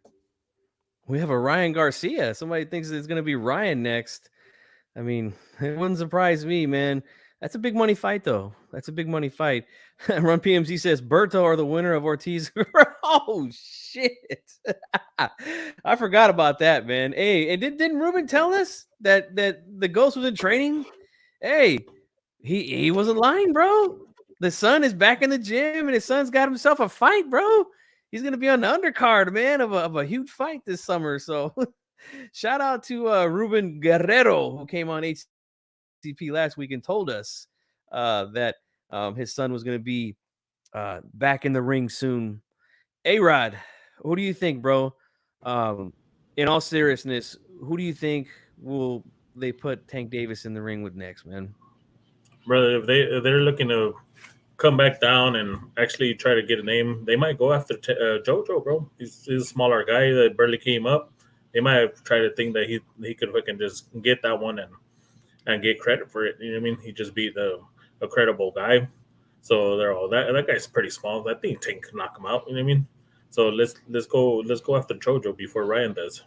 S3: We have a Ryan Garcia. Somebody thinks it's going to be Ryan next. I mean, it wouldn't surprise me, man. That's a big money fight, though. That's a big money fight. Run PMZ says Berto are the winner of Ortiz. Oh, shit. I forgot about that, man. Hey, and didn't Ruben tell us that the Ghost was in training? Hey, he wasn't lying, bro. The son is back in the gym, and his son's got himself a fight, bro. He's going to be on the undercard, man, of a huge fight this summer. So shout out to Ruben Guerrero, who came on HCP last week and told us that his son was going to be back in the ring soon. A-Rod, who do you think, bro? In all seriousness, who do you think will they put Tank Davis in the ring with next, man?
S2: Brother, if they're looking to come back down and actually try to get a name, they might go after JoJo, bro. He's a smaller guy that barely came up. They might have tried to think that he could fucking just get that one and get credit for it. You know what I mean? He just beat a credible guy. So they're all that guy's pretty small. I think Tank could knock him out. You know what I mean? So let's go after JoJo before Ryan does.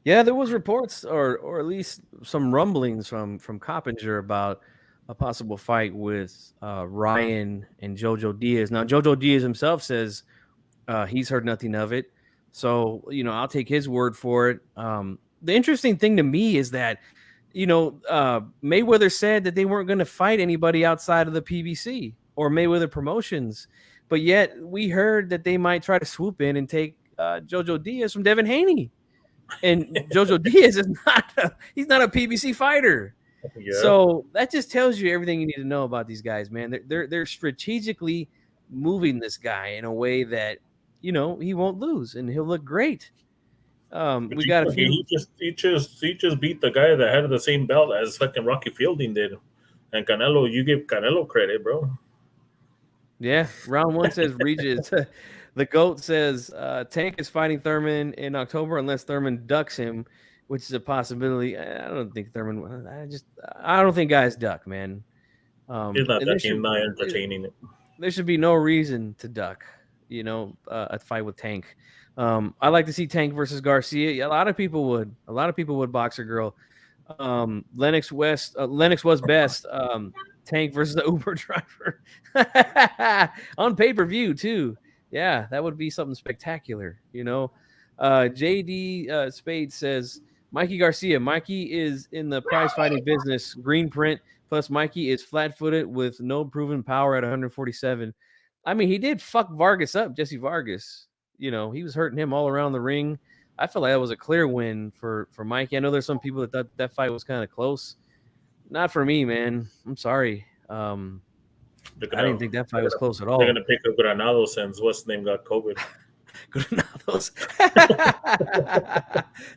S3: Yeah, there was reports or at least some rumblings from Coppinger about a possible fight with Ryan and JoJo Diaz. Now, JoJo Diaz himself says he's heard nothing of it. So, I'll take his word for it. The interesting thing to me is that, Mayweather said that they weren't going to fight anybody outside of the PBC or Mayweather Promotions. But yet we heard that they might try to swoop in and take JoJo Diaz from Devin Haney. And JoJo Diaz is he's not a PBC fighter. Yeah. So that just tells you everything you need to know about these guys, man. They're strategically moving this guy in a way that, he won't lose and he'll look great. We got a few.
S2: He just beat the guy that had the same belt as fucking Rocky Fielding did, and Canelo. You give Canelo credit, bro.
S3: Yeah, round one says Regis. The GOAT says Tank is fighting Thurman in October unless Thurman ducks him, which is a possibility. I don't think Thurman. I don't think guys duck, man.
S2: He's not
S3: and there
S2: ducking, not entertaining it.
S3: There should be no reason to duck. A fight with Tank. I like to see Tank versus Garcia. A lot of people would. A lot of people would. Boxer girl. Lennox was best. Tank versus the Uber driver on pay-per-view too. Yeah, that would be something spectacular. JD Spade says Mikey Garcia. Mikey is in the prize fighting business. Green print. Plus, Mikey is flat-footed with no proven power at 147. I mean, he did fuck Vargas up, Jesse Vargas. He was hurting him all around the ring. I feel like that was a clear win for Mikey. I know there's some people that thought that fight was kind of close. Not for me, man. I'm sorry. I didn't think that fight was close at all.
S2: They're going to pick up Granado since what's his name got COVID.
S3: Granados.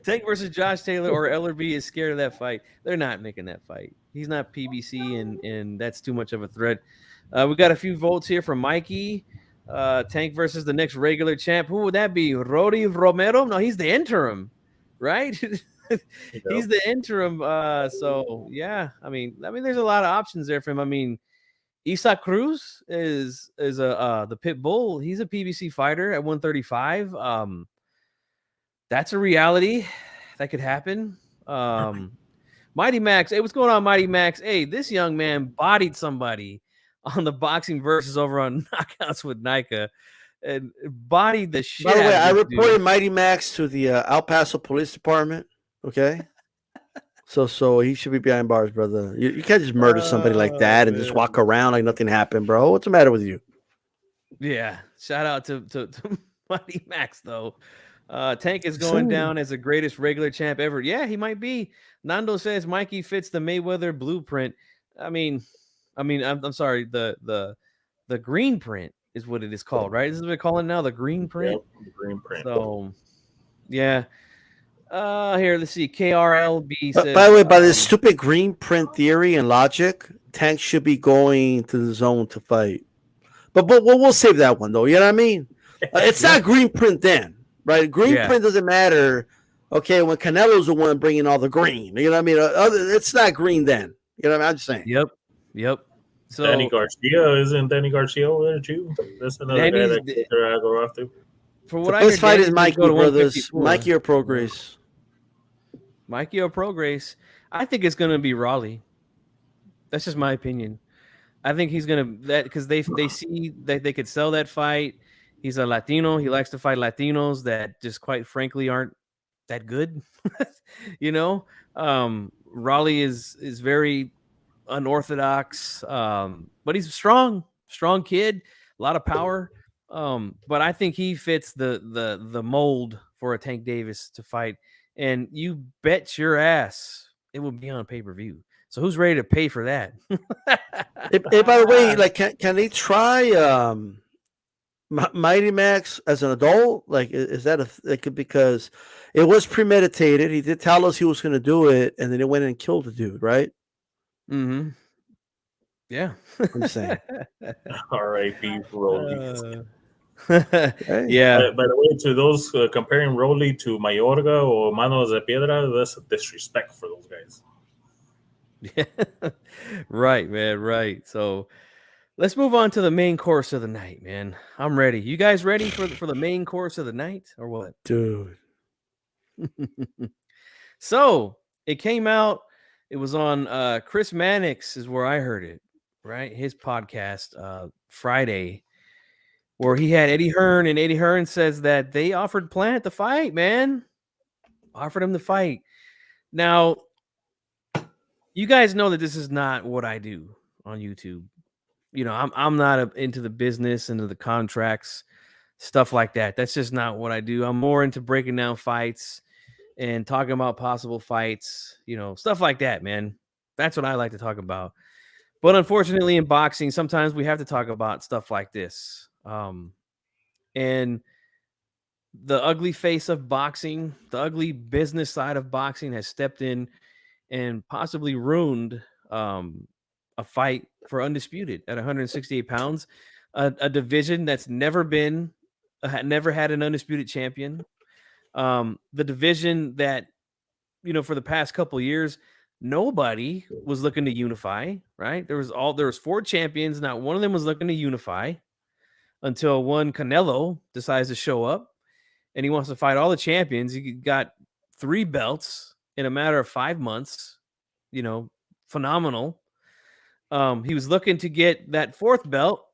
S3: Tank versus Josh Taylor or Ellerby is scared of that fight. They're not making that fight. He's not PBC, and that's too much of a threat. We got a few votes here from Mikey. Tank versus the next regular champ. Who would that be? Rody Romero? No, he's the interim, right? He's the interim. So yeah, I mean, there's a lot of options there for him. I mean, Isaac Cruz is the pit bull. He's a PBC fighter at 135. That's a reality that could happen. Mighty Max, hey, what's going on, Mighty Max? Hey, this young man bodied somebody on the Boxing Versus over on Knockouts with Nika and bodied the shit.
S4: By the way, I reported
S3: dude.
S4: Mighty Max to the El Paso Police Department. Okay. So he should be behind bars, brother. You can't just murder somebody like that and just walk around like nothing happened, bro. What's the matter with you?
S3: Yeah. Shout out to Mighty Max, though. Tank is going down as the greatest regular champ ever. Yeah, he might be. Nando says Mikey fits the Mayweather blueprint. I'm sorry. The green print is what it is called, right? This is what they're calling it now, the green print.
S2: Yep, the green print.
S3: So, yeah. Here, let's see. KRLB says.
S4: By the way, by this stupid green print theory and logic, Tank should be going to the zone to fight. But we'll save that one, though. You know what I mean? It's not green print then, right? Green print doesn't matter. Okay, when Canelo's the one bringing all the green. You know what I mean? It's not green then. You know what I mean? I'm just saying.
S3: Yep. So
S2: Danny Garcia, isn't Danny Garcia over there too? That's another guy that I go after.
S3: For what
S4: This fight is Mikey, brothers. Mikey or Progress?
S3: Mikey or Progress? I think it's gonna be Raleigh. That's just my opinion. I think he's gonna because they see that they could sell that fight. He's a Latino. He likes to fight Latinos that just quite frankly aren't that good. Raleigh is very unorthodox, but he's a strong kid, a lot of power. But I think he fits the mold for a Tank Davis to fight, and you bet your ass it will be on pay-per-view. So who's ready to pay for that?
S4: Hey, by the way, like, can they try Mighty Max as an adult? Like, is that because it was premeditated? He did tell us he was going to do it, and then he went and killed the dude, right?
S3: Mm-hmm. Yeah.
S4: I'm saying.
S2: R.I.P. Rolly.
S3: Yeah.
S2: By the way, to those comparing Rolly to Mayorga or Manos de Piedra, that's a disrespect for those guys.
S3: Yeah. Right, man. Right. So let's move on to the main course of the night, man. I'm ready. You guys ready for the main course of the night or what?
S4: Dude.
S3: So it came out. It was on Chris Mannix is where I heard it, right? His podcast Friday, where he had Eddie Hearn, and Eddie Hearn says that they offered Plant to fight, man. Offered him to fight. Now, you guys know that this is not what I do on YouTube. I'm not into the business, into the contracts, stuff like that. That's just not what I do. I'm more into breaking down fights and talking about possible fights, stuff like that, man. That's what I like to talk about. But unfortunately, in boxing, sometimes we have to talk about stuff like this. And the ugly face of boxing, the ugly business side of boxing has stepped in and possibly ruined a fight for undisputed at 168 pounds, a division that's never had an undisputed champion. The division that, for the past couple of years, nobody was looking to unify, right? There was 4 champions. Not one of them was looking to unify until one Canelo decides to show up and he wants to fight all the champions. He got 3 belts in a matter of 5 months, phenomenal. He was looking to get that 4th belt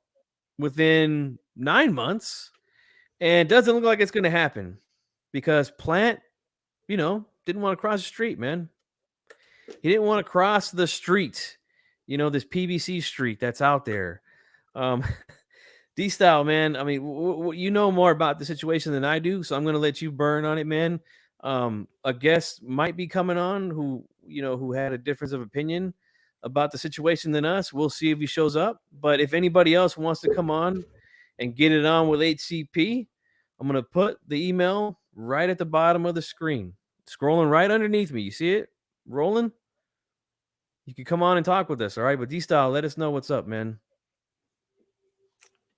S3: within 9 months, and it doesn't look like it's going to happen because Plant, didn't want to cross the street, man. He didn't want to cross the street, this PBC street that's out there. D-Style, man, I mean, you know more about the situation than I do, so I'm going to let you burn on it, man. A guest might be coming on who had a difference of opinion about the situation than us. We'll see if he shows up. But if anybody else wants to come on and get it on with HCP, I'm going to put the email right at the bottom of the screen, scrolling right underneath me. You see it rolling? You can come on and talk with us, all right? But D-Style, let us know what's up, man.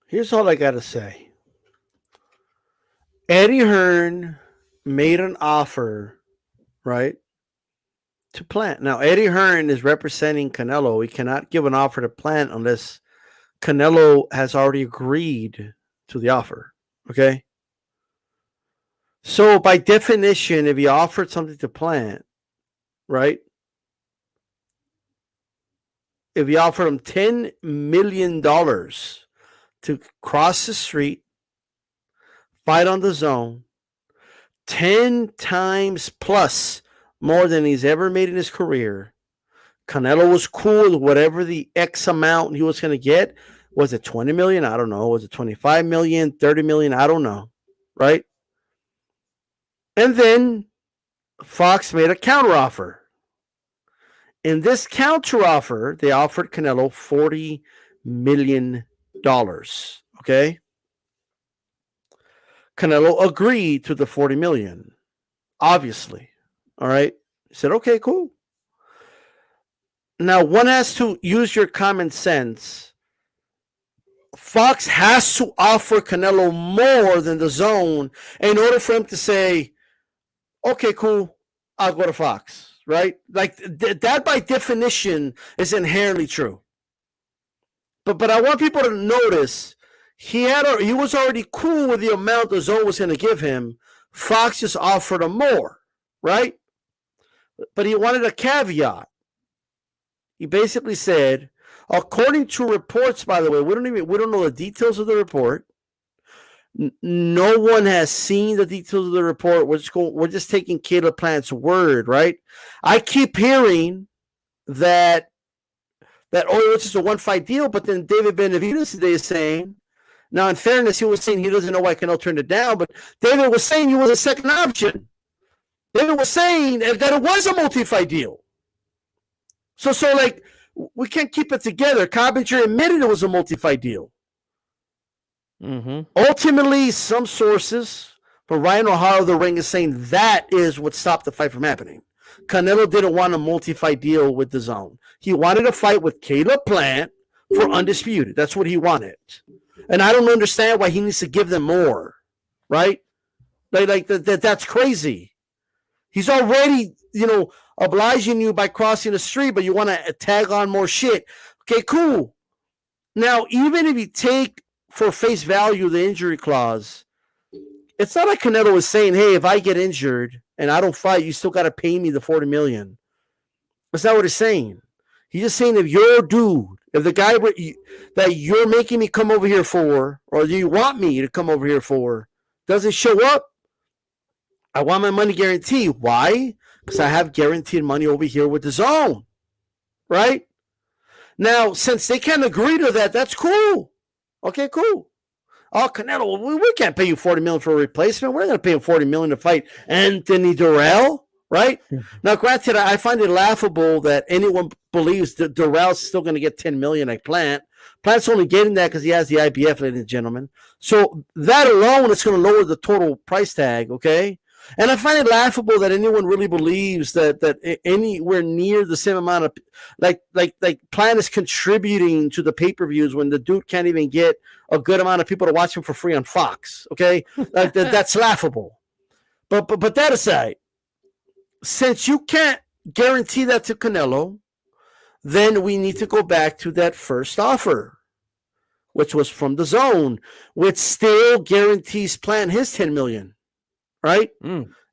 S4: Here's all I got to say. Eddie Hearn made an offer, right, to Plant. Now, Eddie Hearn is representing Canelo. He cannot give an offer to Plant unless Canelo has already agreed to the offer, okay? So, by definition, if he offered something to Plant, right, if he offered him $10 million to cross the street, fight on the zone, 10 times plus more than he's ever made in his career. Canelo was cool with whatever the X amount he was going to get. Was it 20 million? I don't know. Was it 25 million, 30 million? I don't know. Right? And then Fox made a counteroffer. In this counteroffer, they offered Canelo $40 million. Okay? Canelo agreed to the $40 million. Obviously. All right. He said, okay, cool. Now, one has to use your common sense. Fox has to offer Canelo more than the zone in order for him to say, okay, cool, I'll go to Fox, right? Like that by definition is inherently true. But I want people to notice he was already cool with the amount the zone was going to give him. Fox just offered him more, right? But he wanted a caveat. He basically said, according to reports, by the way, we don't know the details of the report. No one has seen the details of the report. We're just taking Caleb Plant's word, right? I keep hearing that it's just a one-fight deal, but then David Benavidez today is saying, now in fairness, he was saying he doesn't know why Canelo turned it down, but David was saying he was a second option. David was saying that it was a multi-fight deal. So like, we can't keep it together. Cobbinger admitted it was a multi-fight deal.
S3: Mm-hmm.
S4: Ultimately, some sources from Ryan O'Hara of the ring is saying that is what stopped the fight from happening. Canelo didn't want a multi-fight deal with the zone. He wanted a fight with Caleb Plant for undisputed. That's what he wanted. And I don't understand why he needs to give them more, right? Like that's crazy. He's already, obliging you by crossing the street, but you want to tag on more shit. Okay, cool. Now, even if you take for face value the injury clause, it's not like Canelo was saying, hey, if I get injured and I don't fight, you still got to pay me the $40 million. That's not what he's saying. He's just saying if you're a dude, if the guy that you're making me come over here for, or you want me to come over here for, doesn't show up, I want my money guaranteed. Why? Because I have guaranteed money over here with the zone. Right? Now, since they can't agree to that, that's cool. Okay, cool. Oh, Canelo, we can't pay you $40 million for a replacement. We're not going to pay him $40 million to fight Anthony Durrell, right? Now, granted, I find it laughable that anyone believes that Durrell's still going to get $10 million like Plant. Plant's only getting that because he has the IBF, ladies and gentlemen. So that alone is going to lower the total price tag, okay? And I find it laughable that anyone really believes that anywhere near the same amount of like Plant is contributing to the pay-per-views when the dude can't even get a good amount of people to watch him for free on Fox. Okay, that's laughable. But that aside, since you can't guarantee that to Canelo, then we need to go back to that first offer, which was from the Zone, which still guarantees Plant his $10 million. Right?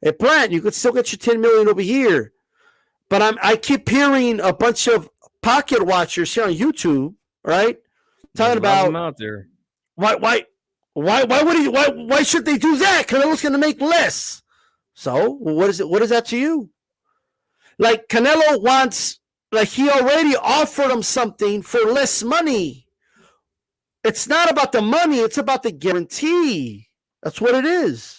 S4: At Plant, you could still get your $10 million over here. But I keep hearing a bunch of pocket watchers here on YouTube, right? Talking about
S3: them out there.
S4: Why should they do that? Canelo's gonna make less. So what is that to you? Like Canelo wants, like he already offered him something for less money. It's not about the money, it's about the guarantee. That's what it is.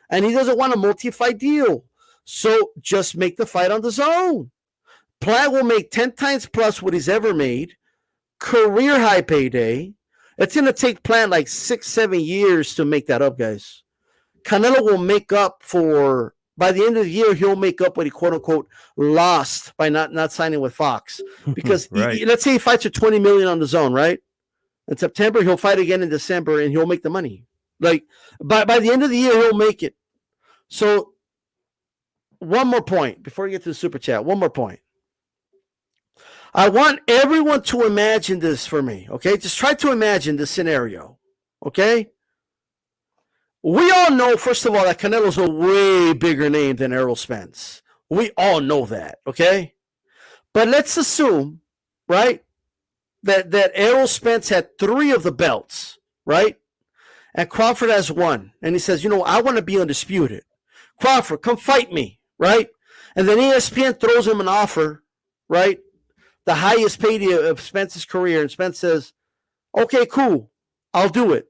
S4: And he doesn't want a multi-fight deal. So just make the fight on the Zone. Plant will make 10 times plus what he's ever made. Career high payday. It's going to take Plant like 6-7 years to make that up, guys. Canelo will make up for, by the end of the year, he'll make up what he quote unquote lost by not signing with Fox. Because
S3: right.
S4: let's say he fights for $20 million on the Zone, right? In September, he'll fight again in December and he'll make the money. Like by the end of the year, he'll make it. So one more point before we get to the super chat. One more point. I want everyone to imagine this for me. Okay. Just try to imagine this scenario. Okay. We all know, first of all, that Canelo's a way bigger name than Errol Spence. We all know that. Okay. But let's assume, right, that Errol Spence had 3 of the belts, right? And Crawford has 1. And he says, I want to be undisputed. Crawford, come fight me, right? And then ESPN throws him an offer, right? The highest paid of Spence's career. And Spence says, okay, cool. I'll do it.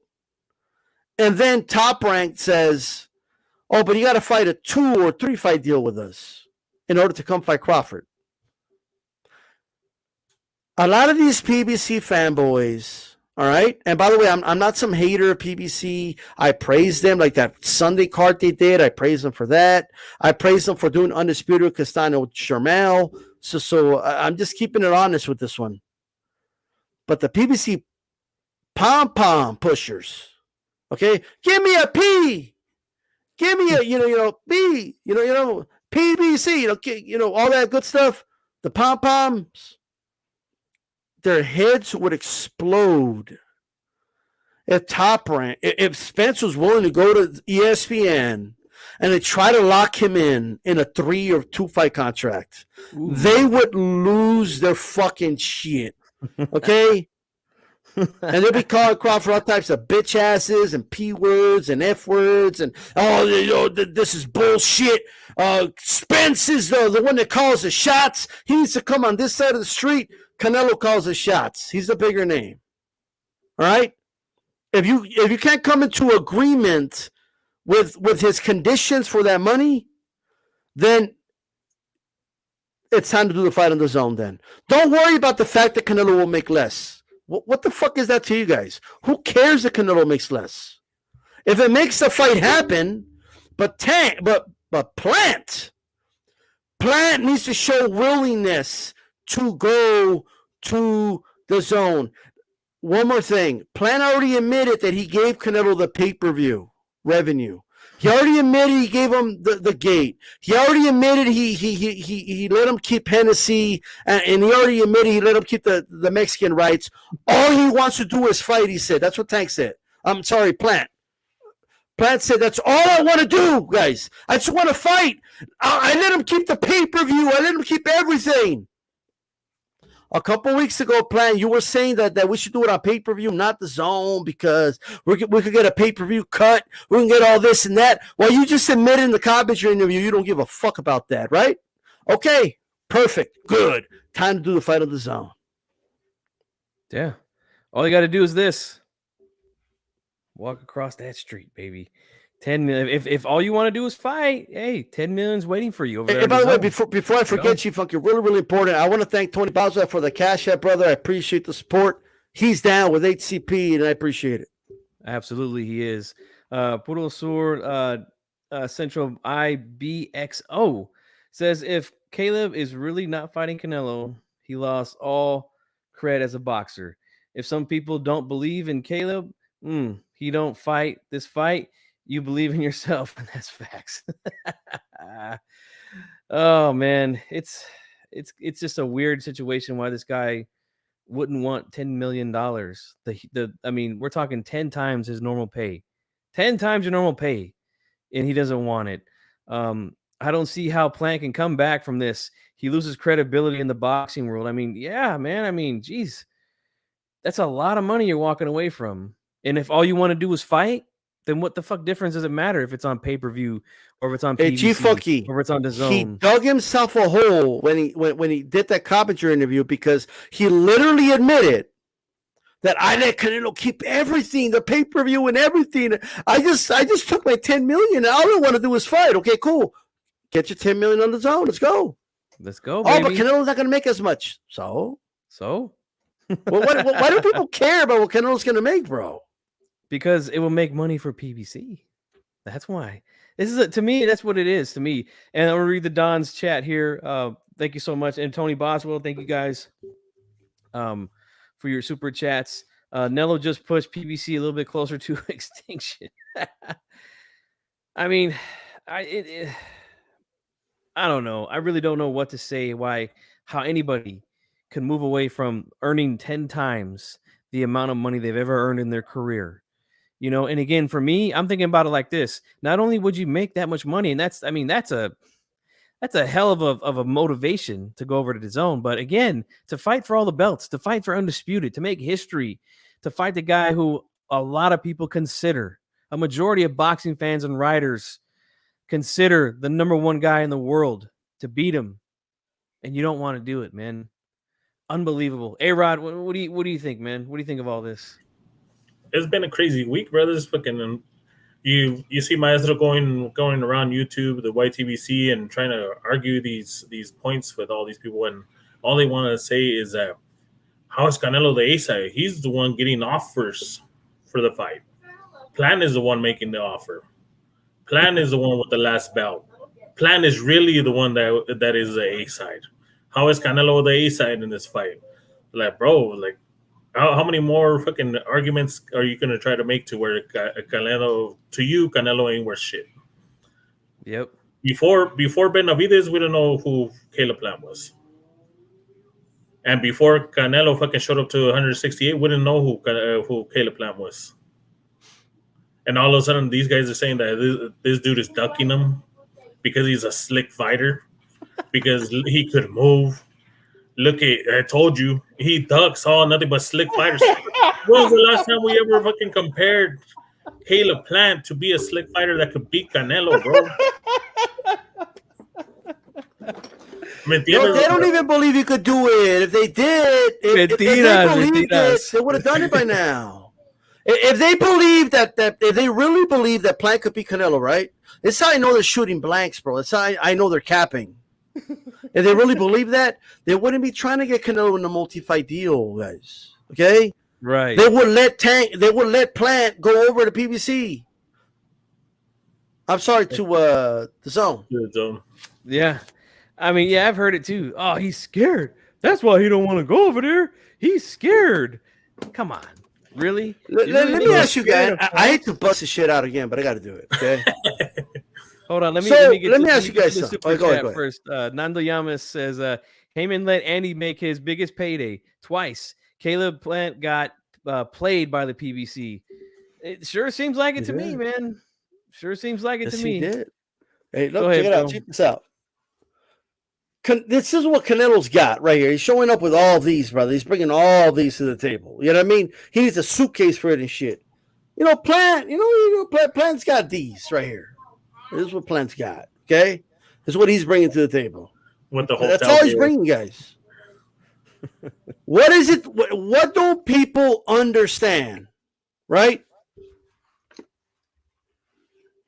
S4: And then Top Rank says, oh, but you got to fight a 2 or 3 fight deal with us in order to come fight Crawford. A lot of these PBC fanboys, all right. And by the way, I'm not some hater of PBC. I praise them, like that Sunday card they did. I praise them for that. I praise them for doing Undisputed Castano Shermel. So I'm just keeping it honest with this one. But the PBC pom-pom pushers, okay, give me a P. Give me a, B, PBC, all that good stuff. The pom-poms. Their heads would explode if Top Rank, if Spence was willing to go to ESPN and they try to lock him in a 3 or 2 fight contract. Ooh. They would lose their fucking shit. Okay? And they'll be calling Crawford all types of bitch asses and P words and F words and this is bullshit. Spence is the one that calls the shots. He needs to come on this side of the street. Canelo calls the shots. He's the bigger name. All right? If you can't come into agreement with his conditions for that money, then it's time to do the fight on the Zone then. Don't worry about the fact that Canelo will make less. What the fuck is that to you guys? Who cares that Canelo makes less? If it makes the fight happen, but Plant needs to show willingness to go to the Zone. One more thing. Plant already admitted that he gave Canelo the pay-per-view revenue. He already admitted he gave him the gate. He already admitted he let him keep Hennessy, and he already admitted he let him keep the Mexican rights. All he wants to do is fight, he said. That's what Tank said. I'm sorry, Plant. Plant said, that's all I want to do, guys. I just want to fight. I let him keep the pay-per-view. I let him keep everything. A couple weeks ago, Plant, you were saying that we should do it on pay-per-view, not the Zone, because we could get a pay-per-view cut. We can get all this and that. Well, you just admitted in the Carpenter interview you don't give a fuck about that, right? Okay, perfect, good. Time to do the fight on the Zone.
S3: Yeah. All you got to do is this. Walk across that street, baby. 10 million. If all you want to do is fight, hey, 10 million's waiting for you over there.
S4: And by the way, before I forget, Chief Funky, really, really important. I want to thank Tony Bowser for the cash app, brother. I appreciate the support. he's down with HCP, and I appreciate it.
S3: Absolutely, he is. Puro Sur Central IBXO says if Caleb is really not fighting Canelo, he lost all cred as a boxer. If some people don't believe in Caleb, he don't fight this fight. You believe in yourself, and that's facts. Oh man, it's just a weird situation why this guy wouldn't want $10 million. I mean, we're talking 10 times his normal pay, 10 times your normal pay, and he doesn't want it. I don't see how Plant can come back from this. He loses credibility in the boxing world. I mean, yeah, man. I mean, geez, that's a lot of money you're walking away from. And if all you want to do is fight, then what the fuck difference does it matter if it's on pay-per-view or if it's on
S4: Hey,
S3: PBC
S4: G-Funky,
S3: or if it's on the
S4: he
S3: zone?
S4: dug himself a hole when he did that Coppinger interview because he literally admitted that I let Canelo keep everything, the pay-per-view and everything. I just took my $10 million and all I want to do is fight. Okay, cool. Get your $10 million on the zone. Let's go.
S3: Let's go,
S4: Oh,
S3: baby.
S4: but Canelo's not going to make as much. So?
S3: So?
S4: Well, why do people care about what Canelo's going to make, bro?
S3: Because it will make money for PBC. That's why. This is to me. That's what it is to me. And I'm gonna read the Don's chat here. Thank you so much, and Tony Boswell. Thank you guys, for your super chats. Nello just pushed PBC a little bit closer to extinction. I mean, I don't know. I really don't know what to say. How anybody can move away from earning 10 times the amount of money they've ever earned in their career. You know, and again, for me, I'm thinking about it like this. Not only would you make that much money, and that's a hell of a motivation to go over to the zone. But again, to fight for all the belts, to fight for undisputed, to make history, to fight the guy who a lot of people consider, a majority of boxing fans and writers consider the number one guy in the world, to beat him, and you don't want to do it, man. Unbelievable. A-Rod, what do you think, man? What do you think of all this?
S2: It's been a crazy week, brothers. Fucking, you see Maestro going around YouTube, the YTBC, and trying to argue these points with all these people, and all they want to say is that how is Canelo the A side? He's the one getting offers for the fight. Plan is the one making the offer. Plan is the one with the last belt. Plan is really the one that is the A side. How is Canelo the A side in this fight? Like, bro, like. How many more fucking arguments are you going to try to make to where Canelo ain't worth shit?
S3: Yep.
S2: Before Benavidez, we don't know who Caleb Plant was. And before Canelo fucking showed up to 168, we didn't know who Caleb Plant was. And all of a sudden, these guys are saying that this dude is ducking him because he's a slick fighter, because he could move. Look, I told you, he ducks all nothing but slick fighters. When was the last time we ever fucking compared Caleb Plant to be a slick fighter that could beat Canelo, bro?
S4: They don't even believe you could do it. If they did, if they believed it, they would have done it by now. If they believe if they really believe that Plant could beat Canelo, right? It's how I know they're shooting blanks, bro. It's how I know they're capping. If they really believe that, they wouldn't be trying to get Canelo in a multi-fight deal, guys. Okay,
S3: right?
S4: They would let Plant go over to PBC. I'm sorry, to the zone.
S3: Yeah, I mean, yeah, I've heard it too. Oh, he's scared. That's why he don't want to go over there. He's scared. Come on, really?
S4: Let me ask you guys. I hate to bust this shit out again, but I got to do it. Okay.
S3: Hold on, let me
S4: ask you guys something. Go ahead.
S3: First. Nando Yamas says Heyman let Andy make his biggest payday twice. Caleb Plant got played by the PBC. It sure seems like it to me, man. Sure seems like it to me.
S4: He did. Hey, look, check it out. Check this out. This is what Canelo's got right here. He's showing up with all these, brother. He's bringing all these to the table. You know what I mean? He needs a suitcase for it and shit. Plant. Plant's got these right here. This is what Plant's got. Okay, this is what he's bringing to the table. That's all he's bringing, guys. What is it? What don't people understand? Right?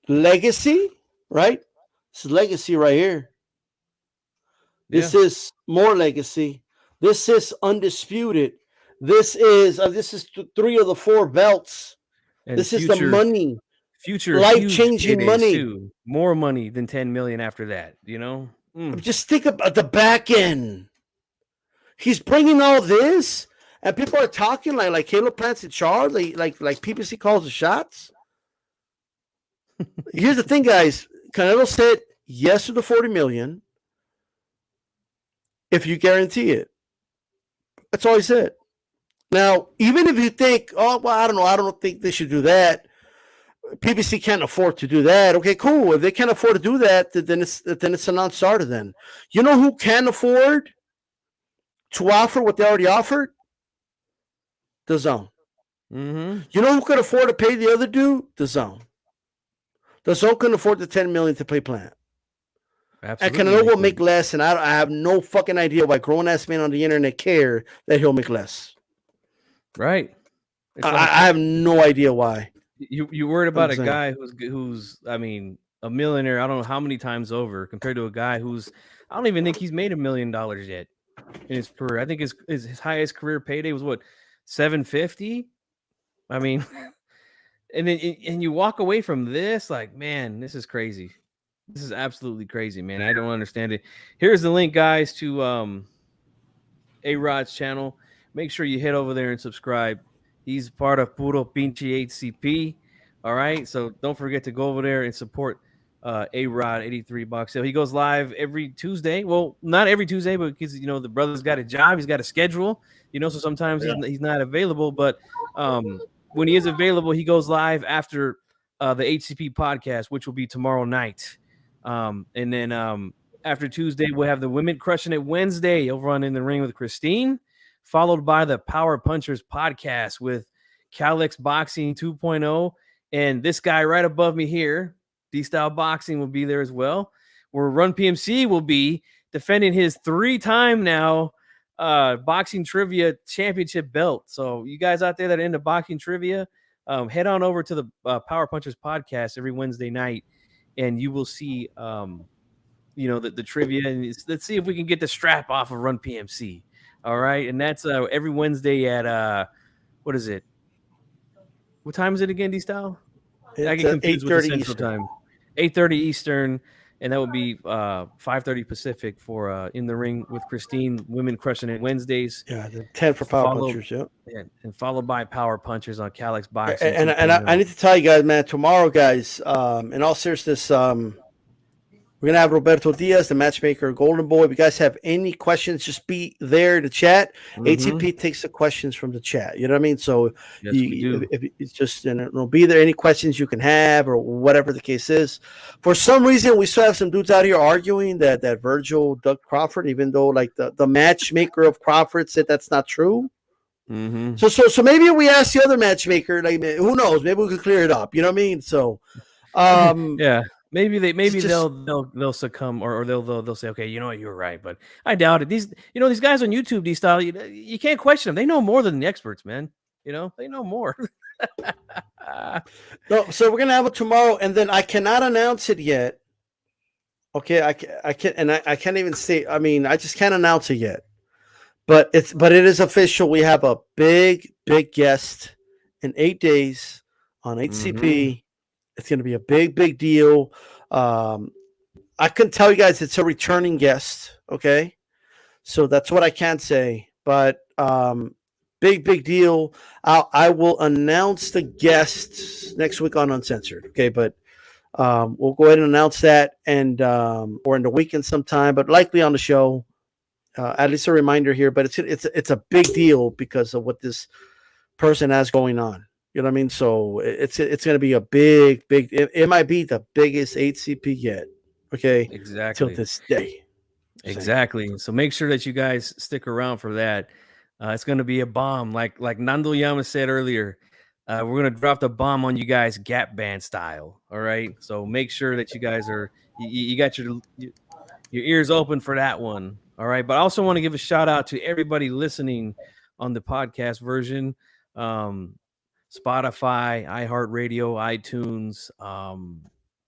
S4: Legacy, right? This is legacy right here. This is more legacy. This is undisputed. This is 3 of the 4 belts.
S3: And
S4: this is the money.
S3: Future
S4: life-changing
S3: huge
S4: money.
S3: too. More money than 10 million after that, you know?
S4: Just think about the back end. He's bringing all this, and people are talking like Caleb Plant's in charge, like PPC calls the shots. Here's the thing, guys. Canelo said yes to the 40 million if you guarantee it. That's all he said. Now, even if you think, oh, well, I don't think they should do that. PBC can't afford to do that. Okay, cool. If they can't afford to do that, then it's a non-starter then. You know who can afford to offer what they already offered? The Zone.
S3: Mm-hmm.
S4: You know who could afford to pay the other dude? The Zone. The Zone couldn't afford the 10 million to pay Plant.
S3: Absolutely.
S4: And Canelo will make less, and I have no fucking idea why grown-ass men on the internet care that he'll make less.
S3: Right.
S4: I have no idea why.
S3: You worried about a guy who's I mean, a millionaire, I don't know how many times over, compared to a guy who's, I don't even think he's made $1 million yet in his career. I think his highest career payday was what, $750? I mean, and then you walk away from this like, man, this is crazy. This is absolutely crazy, man. I don't understand it. Here's the link, guys, to A-Rod's channel. Make sure you head over there and subscribe. He's part of Puro Pinche HCP. All right. So don't forget to go over there and support A-Rod 83 Box Sale. He goes live every Tuesday. Well, not every Tuesday, but because, you know, the brother's got a job. He's got a schedule, you know, so sometimes he's not available. But when he is available, he goes live after the HCP podcast, which will be tomorrow night. And then after Tuesday, we'll have the Women Crushing It Wednesday over on In the Ring with Christine, followed by the Power Punchers podcast with Calix Boxing 2.0. And this guy right above me here, D-Style Boxing, will be there as well, where Run PMC will be defending his 3-time now boxing trivia championship belt. So you guys out there that are into boxing trivia, head on over to the Power Punchers podcast every Wednesday night, and you will see you know, the trivia, and let's see if we can get the strap off of Run PMC. All right, and that's every Wednesday at what is it? What time is it again, D-Style? I get confused with the Central Time. 8:30 Eastern, and that would be 5:30 Pacific for In the Ring with Christine, Women Crushing It Wednesdays.
S4: Yeah, the 10 for Power Punchers, yeah.
S3: And followed by Power Punchers on Calix Boxing.
S4: And I need to tell you guys, man, tomorrow, guys, in all seriousness, we're going to have Roberto Diaz, the matchmaker, Golden Boy. If you guys have any questions, just be there to chat. ATP takes the questions from the chat. You know what I mean? So if it's just, and it'll be there. Any questions you can have or whatever the case is. For some reason, we still have some dudes out here arguing that Virgil ducked Crawford, even though like the matchmaker of Crawford said that's not true. So maybe we ask the other matchmaker, like, who knows? Maybe we could clear it up. You know what I mean? So,
S3: yeah. Maybe they'll succumb or they'll say, okay, you know what, you're right, but I doubt it. These guys on YouTube, these style, you can't question them. They know more than the experts, man. You know, they know more.
S4: No, so we're gonna have it tomorrow, and then I cannot announce it yet. Okay, I can't, and I can't even say. I mean, I just can't announce it yet. But it is official. We have a big guest in 8 days on HCP. It's going to be a big deal. I can tell you guys it's a returning guest. Okay. So that's what I can say. But big deal. I will announce the guests next week on Uncensored. Okay. But we'll go ahead and announce that and or in the weekend sometime, but likely on the show. At least a reminder here. But it's a big deal because of what this person has going on. You know what I mean? So it's going to be a big. It might be the biggest HCP yet. Okay,
S3: exactly.
S4: Till this day.
S3: Exactly. So make sure that you guys stick around for that. It's going to be a bomb, like Nando Yama said earlier. We're going to drop the bomb on you guys, Gap Band style. All right. So make sure that you guys are you got your ears open for that one. All right. But I also want to give a shout out to everybody listening on the podcast version. Spotify, iHeartRadio, iTunes,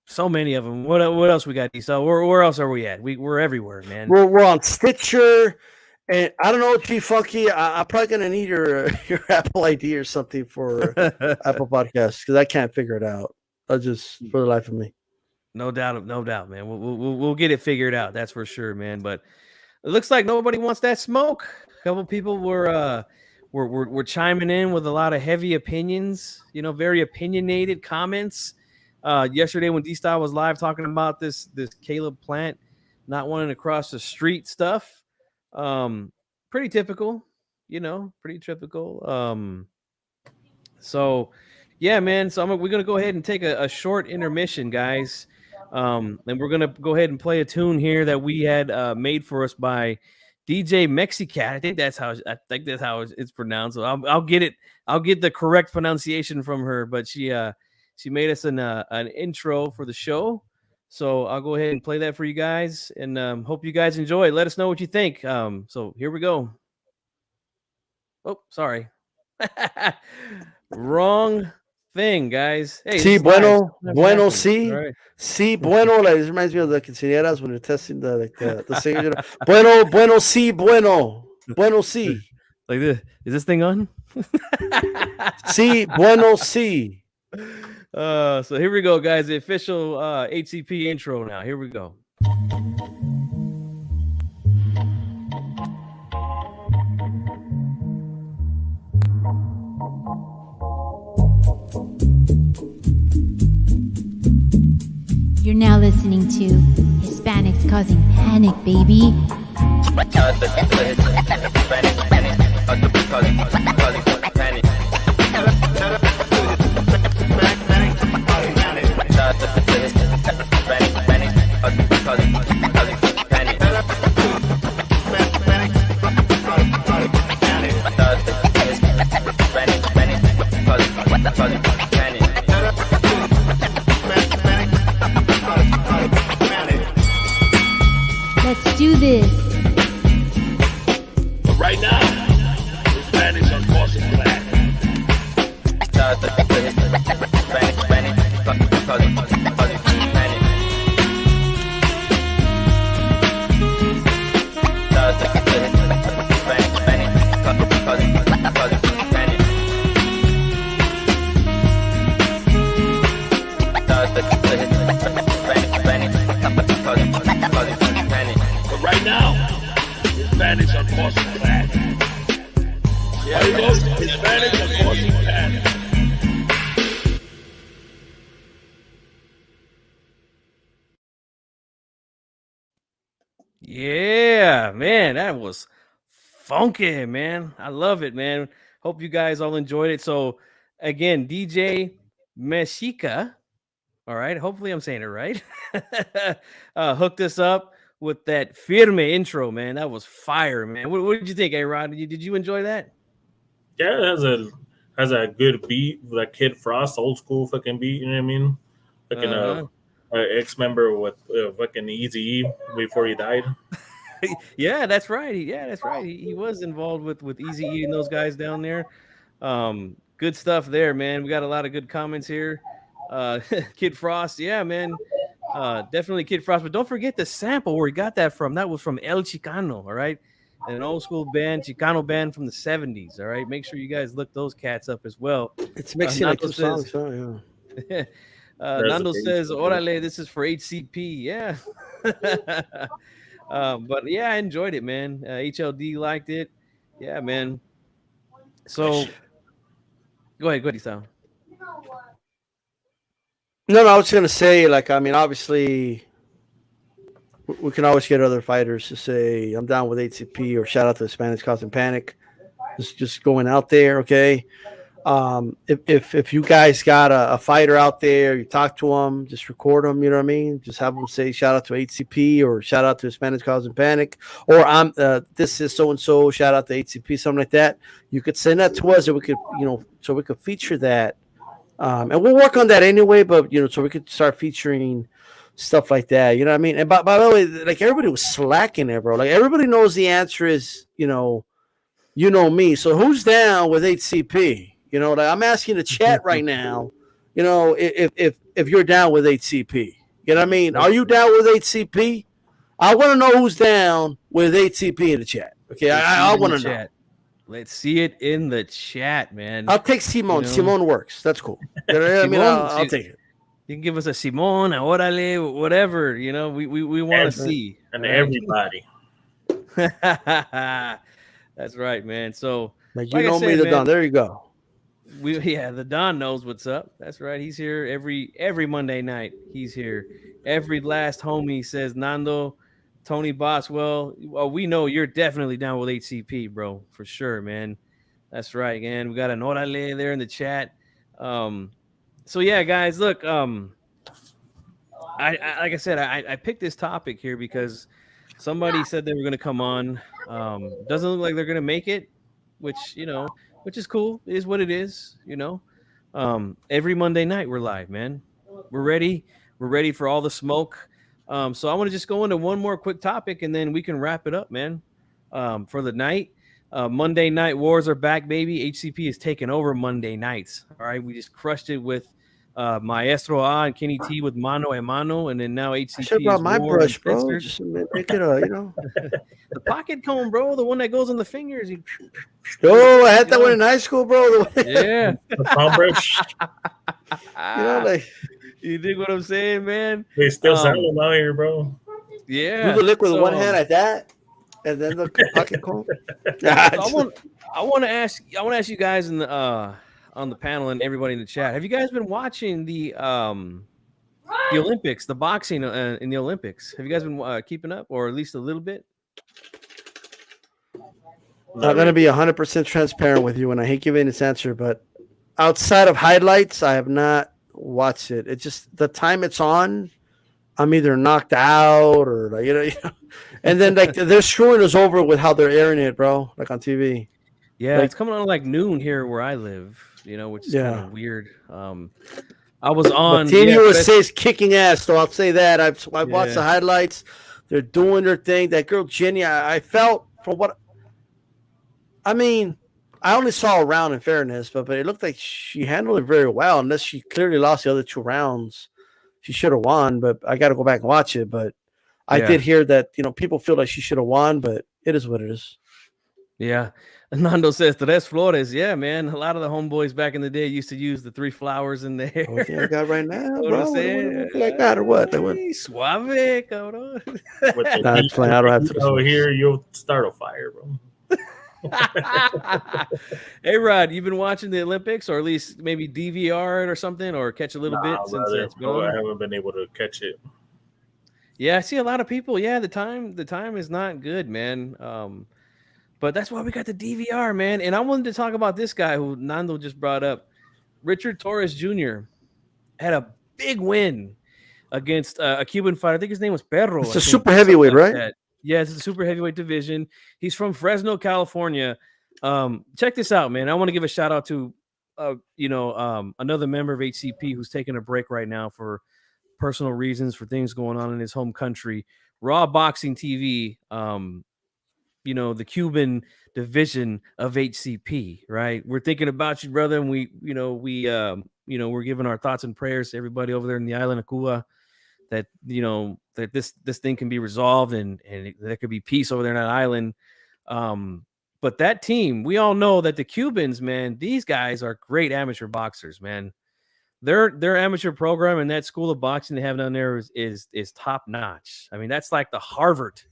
S3: so many of them. What else we got? So where else are we at? We're everywhere, man.
S4: We're on Stitcher, And I don't know, Chief Funky. I'm probably gonna need your Apple ID or something for Apple Podcasts because I can't figure it out. I just for the life of me.
S3: No doubt, man. We'll get it figured out. That's for sure, man. But it looks like nobody wants that smoke. A couple people were chiming in with a lot of heavy opinions. Very opinionated comments. Yesterday when D-Style was live talking about this Caleb Plant not wanting to cross the street stuff. Pretty typical. Pretty typical. So yeah, man. So we're gonna go ahead and take a short intermission, guys. And we're gonna go ahead and play a tune here that we had made for us by DJ Mexicat. I think that's how it's pronounced. So I'll get it. I'll get the correct pronunciation from her. But she made us an intro for the show. So I'll go ahead and play that for you guys, and hope you guys enjoy. Let us know what you think. So here we go. Oh, sorry. Wrong thing, guys. Hey,
S4: Sí, bueno, sí.
S3: Right.
S4: Sí, bueno. Like, this reminds me of the quinceañeras when they're testing the singer. Bueno, sí, bueno. Bueno, sí.
S3: Like this. Is this thing on?
S4: Sí, bueno, sí.
S3: So here we go, guys. The official HCP intro now. Here we go.
S1: You're now listening to Hispanics Causing Panic, baby. Let's do this.
S5: But right now, Hispanics are causing panic. But right now, Hispanics are causing panic. Yeah, Hispanics are causing panic.
S3: Yeah, man, that was funky, man. I love it, man. Hope you guys all enjoyed it. So again, DJ Mexica, all right. Hopefully I'm saying it right. Hooked us up with that firme intro, man. That was fire, man. What did you think, A-Rod? Did you enjoy that?
S2: Yeah, it has a good beat, like Kid Frost, old school fucking beat. You know what I mean? Fucking ex-member with fucking Easy before he died.
S3: Yeah, that's right. He was involved with Easy E and those guys down there. Good stuff there, man. We got a lot of good comments here. Kid Frost, yeah, man. Definitely Kid Frost. But don't forget the sample where he got that from. That was from El Chicano, all right? An old school band, Chicano band from the 70s, all right? Make sure you guys look those cats up as well.
S4: It's mixing like two songs, yeah.
S3: Nando says, Orale, this is for HCP. Yeah. But yeah, I enjoyed it, man. HLD liked it. Yeah, man. So go ahead, Isao.
S4: No, I was going to say, like, I mean, obviously, we can always get other fighters to say, I'm down with HCP or shout out to Hispanics Causing Panic. Just going out there, okay? If you guys got a fighter out there, you talk to them, just record them, you know what I mean? Just have them say shout out to HCP or shout out to Hispanics Causing Panic, or this is so-and-so, shout out to HCP, something like that. You could send that to us and we could, so we could feature that. And we'll work on that anyway, but, so we could start featuring stuff like that, you know what I mean? And by the way, like, everybody was slacking there, bro. Like, everybody knows the answer is, you know me. So who's down with HCP? Like, I'm asking the chat right now, if you're down with HCP. You know what I mean? Are you down with HCP? I want to know who's down with HCP in the chat. Okay,
S3: Let's see
S4: I
S3: it in
S4: want
S3: the
S4: to know.
S3: chat. Let's see it in the chat, man.
S4: I'll take Simone.
S3: You know?
S4: Simone works. That's cool. You know what I mean,
S3: Simone,
S4: I'll take it.
S3: You can give us a Simone, a orale, whatever. You know, we want to see.
S2: And
S3: right?
S2: everybody.
S3: That's right, man. So,
S4: Like you
S3: like I
S4: know me,
S3: said,
S4: the
S3: man,
S4: Don. There you go.
S3: the Don knows what's up. That's right. He's here every Monday night. He's here. Every last homie says Nando, Tony Boswell. Well, we know you're definitely down with HCP, bro, for sure, man. That's right, man. We got an orale there in the chat. So yeah, guys, look, I like I said, I picked this topic here because somebody said they were going to come on. Doesn't look like they're going to make it, which which is cool. It is what it is. Every Monday night we're live, man. We're ready. We're ready for all the smoke. So I want to just go into one more quick topic and then we can wrap it up, man. For the night. Monday night wars are back, baby. HCP is taking over Monday nights. All right, we just crushed it with Maestro A and Kenny T with Mano a Mano, and then now
S4: I should
S3: HCP
S4: have
S3: is
S4: brought my
S3: War
S4: brush, bro.
S3: Uncensored.
S4: Just make it a,
S3: The pocket comb, bro, the one that goes on the fingers.
S4: Oh, I had that one in high school, bro.
S3: Yeah.
S2: The palm brush.
S4: Like
S3: You dig what I'm saying, man?
S2: They still sell them out here, bro.
S3: Yeah.
S4: do the liquid with
S3: So,
S4: one hand like that, and then the pocket comb.
S3: I want to ask you guys in the on the panel and everybody in the chat. Have you guys been watching the Olympics, the boxing in the Olympics? Have you guys been keeping up, or at least a little bit?
S4: I'm gonna be 100% transparent with you, and I hate giving this answer, but outside of highlights, I have not watched it. It's just the time it's on, I'm either knocked out or like, you know, and then like they're screwing us over with how they're airing it, bro, like on TV.
S3: Yeah,
S4: Like-
S3: it's coming on like noon here where I live, which is kind
S4: Yeah.
S3: of weird. I was on
S4: But Team
S3: yeah,
S4: USA is kicking ass, so I'll say that. I've watched
S3: Yeah.
S4: the highlights. They're doing their thing. That girl Jenny, I felt from what I mean, I only saw a round in fairness, but it looked like she handled it very well. Unless she clearly lost the other 2 rounds, she should have won. But I got to go back and watch it. But I
S3: Yeah.
S4: did hear that people feel like she should have won, but it is what it is.
S3: Yeah. Nando says Tres Flores. Yeah, man. A lot of the homeboys back in the day used to use the 3 flowers in there.
S4: What I got right now,
S3: Know what
S4: bro?
S3: I'm
S4: What
S3: saying?
S4: like that or what? Like what?
S3: Ay, Suave, cabrón.
S2: With the
S4: Nah, it's fine. I don't have to.
S2: over here, you'll start a fire, bro.
S3: Hey, Rod, you've been watching the Olympics, or at least maybe DVR it or something, or catch a little bit since
S2: brother,
S3: it's been
S2: bro, I
S3: on?
S2: haven't been able to catch it.
S3: Yeah, I see a lot of people. Yeah, the time is not good, man. But that's why we got the DVR, man. And I wanted to talk about this guy who Nando just brought up. Richard Torres Jr. had a big win against a Cuban fighter. I think his name was Perro.
S4: It's
S3: I
S4: a
S3: think,
S4: super heavyweight,
S3: something like
S4: right?
S3: that. Yeah, it's a super heavyweight division. He's from Fresno, California. Check this out, man. I want to give a shout out to another member of HCP who's taking a break right now for personal reasons, for things going on in his home country. Raw Boxing TV, the Cuban division of HCP, right? We're thinking about you, brother, and we're giving our thoughts and prayers to everybody over there in the island of Cuba, that that this thing can be resolved and there could be peace over there in that island. But that team, we all know that the Cubans, man, these guys are great amateur boxers, man. Their amateur program and that school of boxing they have down there is top notch. I mean, that's like the Harvard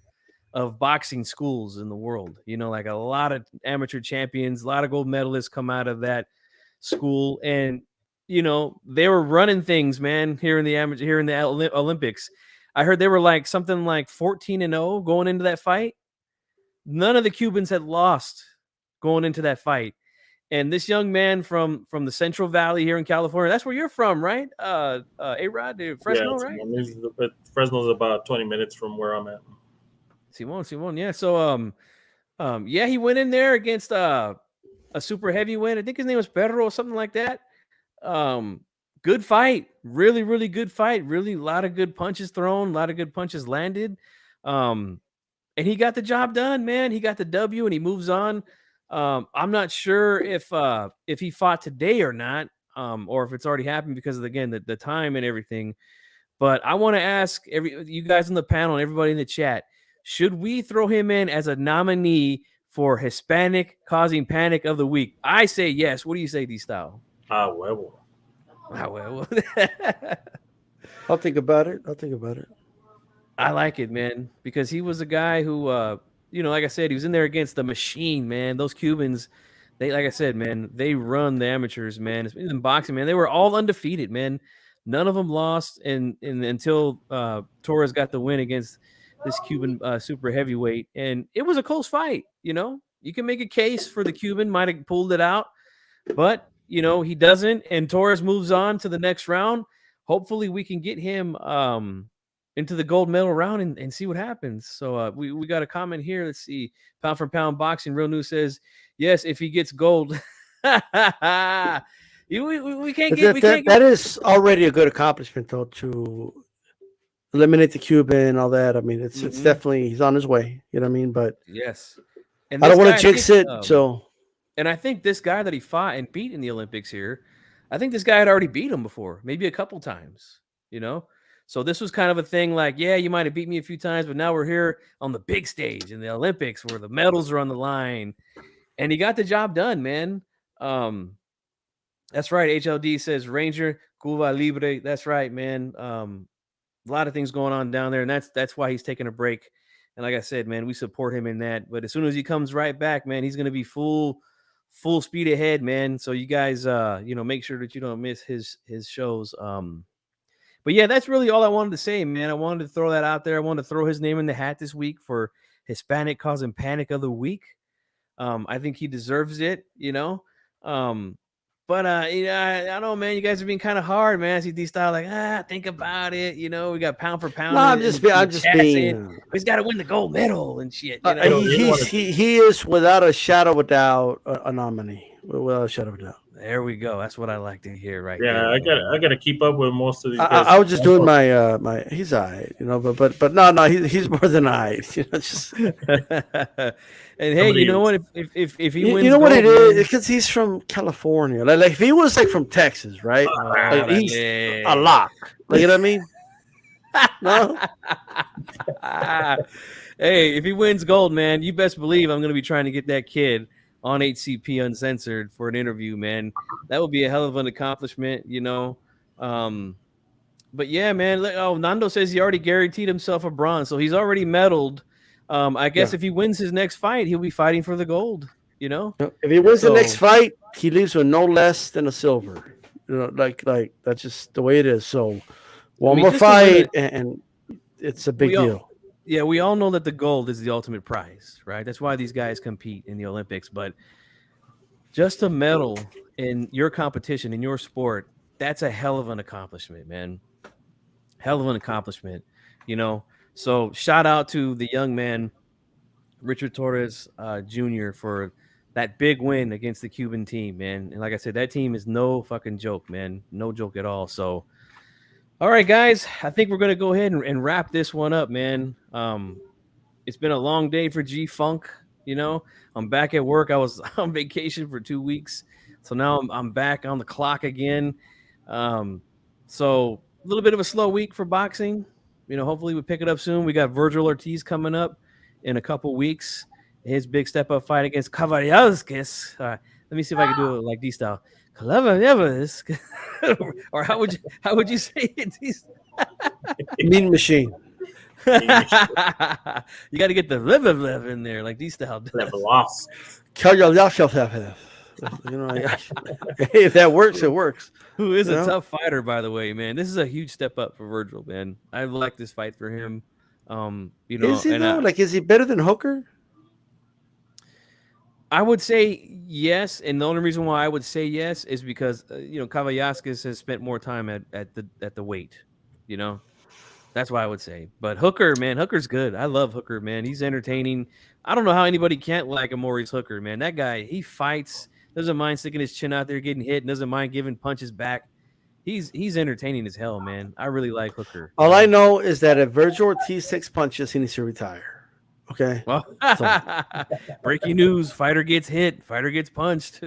S3: of boxing schools in the world. Like a lot of amateur champions, a lot of gold medalists come out of that school, and they were running things, man, here in the Olympics. I heard they were like something like 14-0 going into that fight. None of the Cubans had lost going into that fight. And this young man from the Central Valley here in California, that's where you're from, right? A-Rod, Fresno, right?
S2: Fresno's about 20 minutes from where I'm at.
S3: Simon, yeah. So, yeah, he went in there against a super heavyweight. I think his name was Perro or something like that. Good fight, really, really good fight. Really, a lot of good punches thrown, a lot of good punches landed. And he got the job done, man. He got the W, and he moves on. I'm not sure if he fought today or not, or if it's already happened because of the time and everything. But I want to ask you guys on the panel and everybody in the chat, should we throw him in as a nominee for Hispanic causing panic of the week? I say yes. What do you say, D-Style?
S2: Ah, huevo.
S3: Ah, well,
S4: I'll think about it.
S3: I like it, man, because he was a guy who, like I said, he was in there against the machine, man. Those Cubans, they, like I said, man, they run the amateurs, man. In boxing, man, they were all undefeated, man. None of them lost, and until Torres got the win against this Cuban super heavyweight, and it was a close fight. You can make a case for the Cuban might have pulled it out, but he doesn't, and Torres moves on to the next round. Hopefully, we can get him into the gold medal round and see what happens. So we got a comment here. Let's see. Pound for pound boxing. Real News says, yes, if he gets gold. we can't get.
S4: That is already a good accomplishment, though, to eliminate the Cuban and all that. I mean, it's definitely, he's on his way. You know what I mean? But
S3: yes. And
S4: I don't want to jinx it. So.
S3: And I think this guy that he fought and beat in the Olympics here, I think this guy had already beat him before, maybe a couple times, So this was kind of a thing like, yeah, you might have beat me a few times, but now we're here on the big stage in the Olympics where the medals are on the line. And he got the job done, man. That's right. HLD says Ranger, Cuba Libre. That's right, man. A lot of things going on down there, and that's why he's taking a break. And like I said, man, we support him in that. But as soon as he comes right back, man, he's going to be full speed ahead, man. So you guys, make sure that you don't miss his shows. But yeah, that's really all I wanted to say, man. I wanted to throw that out there. I wanted to throw his name in the hat this week for Hispanic causing panic of the week. I think he deserves it, But I don't know, man. You guys are being kind of hard, man. I see D-Style like, think about it. We got pound for pound.
S4: No, I'm just being.
S3: He's got to win the gold medal and shit.
S4: He is without a shadow of a doubt a nominee. Without a shadow of a doubt.
S3: There we go. That's what I like to hear, right?
S2: Yeah,
S3: there.
S2: I gotta keep up with most of these.
S4: I was just doing my he's all right, but no, he's more than all right, just.
S3: And hey, you know what? If he wins,
S4: what it is? Because he's from California. Like if he was from Texas, right? He's a lock. Like, you know what I mean? No.
S3: Hey, if he wins gold, man, you best believe I'm going to be trying to get that kid on HCP Uncensored for an interview, man. That would be a hell of an accomplishment, But yeah, man. Nando says he already guaranteed himself a bronze, so he's already medaled. I guess if he wins his next fight, he'll be fighting for the gold.
S4: If he wins the next fight, he leaves with no less than a silver. Like that's just the way it is. So one more fight, and it's a big deal.
S3: Yeah, we all know that the gold is the ultimate prize, right? That's why these guys compete in the Olympics. But just a medal in your competition, in your sport, that's a hell of an accomplishment, man. Hell of an accomplishment, So shout out to the young man, Richard Torres Jr., for that big win against the Cuban team, man. And like I said, that team is no fucking joke, man. No joke at all. So, all right, guys, I think we're going to go ahead and wrap this one up, man. It's been a long day for G-Funk, I'm back at work. I was on vacation for 2 weeks. So now I'm back on the clock again. So a little bit of a slow week for boxing. Hopefully we pick it up soon. We got Virgil Ortiz coming up in a couple weeks. His big step-up fight against Kavariaskis. Let me see if I can do it like D-Style. Or how would you say it?
S4: Mean machine.
S3: You got to get the live in there, like D-Style does.
S2: Level off.
S4: If that works, it works.
S3: Who is a tough fighter, by the way, man. This is a huge step up for Virgil, man. I like this fight for him.
S4: Is he though? Is he better than Hooker?
S3: I would say yes, and the only reason why I would say yes is because Kavaliauskas has spent more time at the weight. That's why I would say. But Hooker, man, Hooker's good. I love Hooker, man. He's entertaining. I don't know how anybody can't like a Maurice Hooker, man. That guy, he fights, doesn't mind sticking his chin out there, getting hit, and doesn't mind giving punches back. He's entertaining as hell, man. I really like Hooker.
S4: All I know is that if Virgil Ortiz takes punches, he needs to retire. Okay.
S3: Well, breaking news: fighter gets hit, fighter gets punched.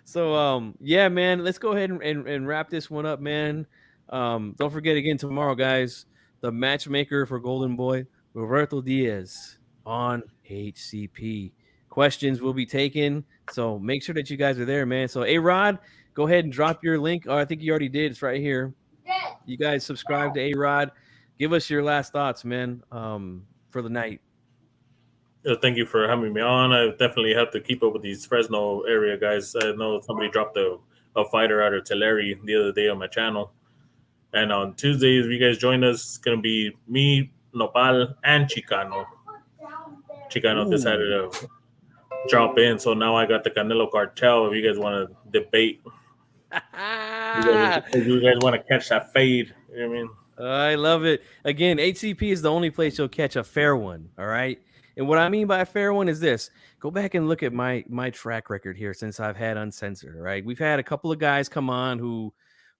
S3: So, yeah, man. Let's go ahead and wrap this one up, man. Don't forget again tomorrow, guys. the matchmaker for Golden Boy, Roberto Diaz on HCP. Questions will be taken, so make sure that you guys are there, man. So, A-Rod, go ahead and drop your link. Oh, I think you already did. It's right here. You guys subscribe to A-Rod. Give us your last thoughts, man, for the night.
S2: Thank you for having me on. I definitely have to keep up with these Fresno area guys. I know somebody dropped a fighter out of Tulare the other day on my channel. And on Tuesdays, if you guys join us, it's going to be me, Nopal, and Chicano. Chicano decided to drop in, so now I got the Canelo cartel if you guys want to debate. you guys want to catch that fade. You know what I mean?
S3: I love it. Again, HCP is the only place you'll catch a fair one, all right? And what I mean by a fair one is this. Go back and look at my track record here since I've had Uncensored, all right? We've had a couple of guys come on who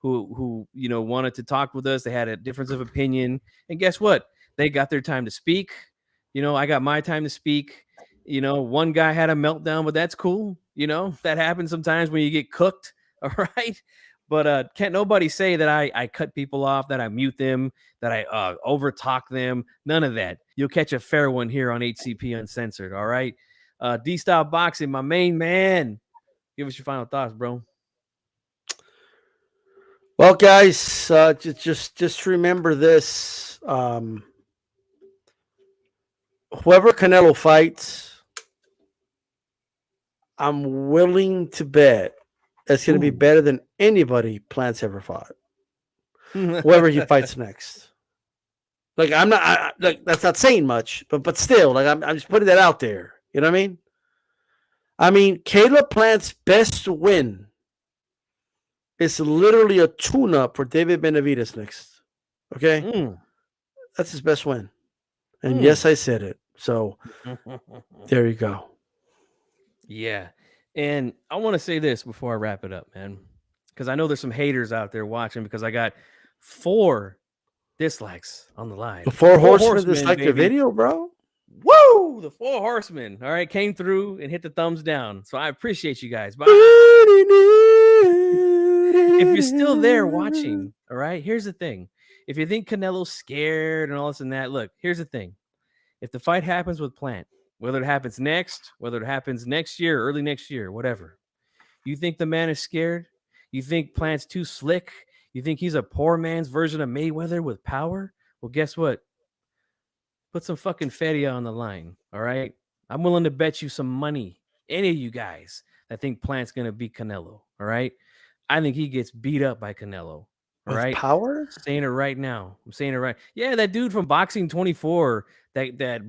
S3: you know wanted to talk with us. They had a difference of opinion. And guess what? They got their time to speak. You know, I got my time to speak. You know, one guy had a meltdown, but that's cool. You know, that happens sometimes when you get cooked, all right? But can't nobody say that I cut people off, that I mute them, that I over-talk them. None of that. You'll catch a fair one here on HCP Uncensored, all right? D-Style Boxing, my main man. Give us your final thoughts, bro.
S4: Well, guys, just remember this. Whoever Canelo fights, I'm willing to bet that's going to be better than anybody Plant's ever fought. Whoever he fights next. Like, I'm not, like, that's not saying much, but still, like, I'm just putting that out there. You know what I mean? I mean, Caleb Plant's best win is literally a tune-up for David Benavidez next. Okay? That's his best win. And yes, I said it. So there you go.
S3: Yeah. And I want to say this before I wrap it up, man, because I know there's some haters out there watching because I got 4 dislikes on the live.
S4: The 4 horsemen disliked the video, bro.
S3: Woo! The 4 horsemen, all right, came through and hit the thumbs down. So I appreciate you guys. But if you're still there watching, all right, here's the thing. If you think Canelo's scared and all this and that, look, here's the thing. If the fight happens with Plant, whether it happens next, whether it happens next year, early next year, whatever, you think the man is scared? You think Plant's too slick? You think he's a poor man's version of Mayweather with power? Well, guess what? Put some fucking feria on the line, all right? I'm willing to bet you some money, any of you guys that think Plant's going to beat Canelo, all right? I think he gets beat up by Canelo, all right?
S4: Power?
S3: I'm saying it right now. I'm saying it right. Yeah, that dude from Boxing 24 that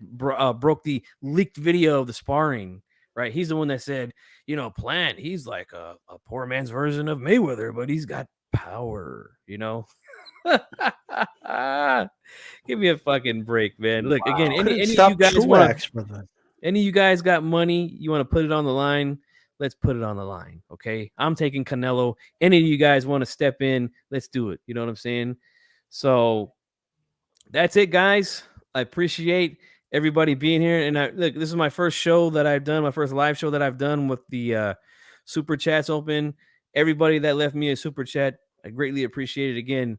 S3: broke the leaked video of the sparring, right? He's the one that said, you know, Plant, he's like a poor man's version of Mayweather, but he's got power, you know? Give me a fucking break, man. Look, again, any of you guys any of you guys got money, you want to put it on the line, let's put it on the line, okay? I'm taking Canelo. Any of you guys want to step in, let's do it. You know what I'm saying? So that's it, guys. I appreciate everybody being here. And look, this is my first show that I've done, my first live show that I've done with the super chats open. Everybody that left me a super chat, I greatly appreciate it. Again,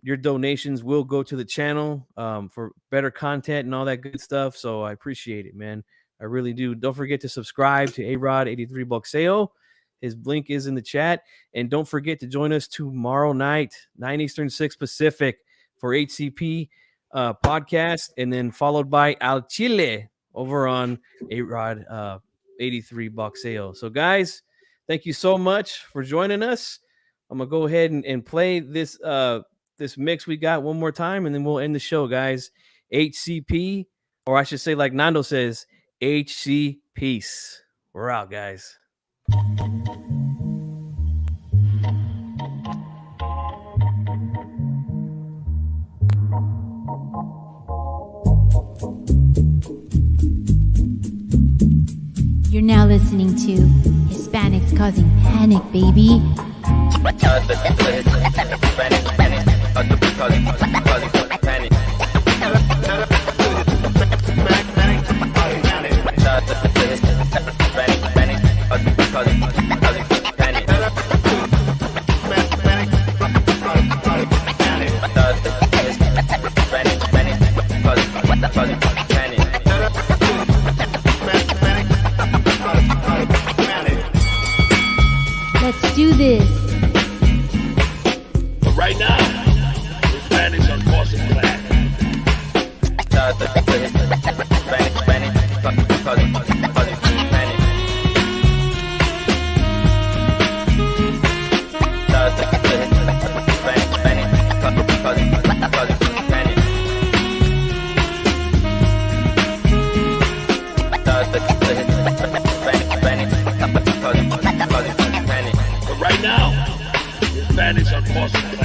S3: your donations will go to the channel for better content and all that good stuff. So I appreciate it, man. I really do. Don't forget to subscribe to A-Rod 83 Boxeo. His link is in the chat. And don't forget to join us tomorrow night, 9 Eastern, 6 Pacific for HCP podcast, and then followed by Al Chile over on A-Rod 83 Boxeo. So, guys, thank you so much for joining us. I'm gonna go ahead and play this this mix we got one more time, and then we'll end the show, guys. HCP, or I should say, like Nando says, HC Peace. We're out, guys.
S1: You're now listening to Hispanics Causing Panic, baby. Let's do this.
S5: But right now, Hispanics are causing black. But right now, Hispanics are causing black.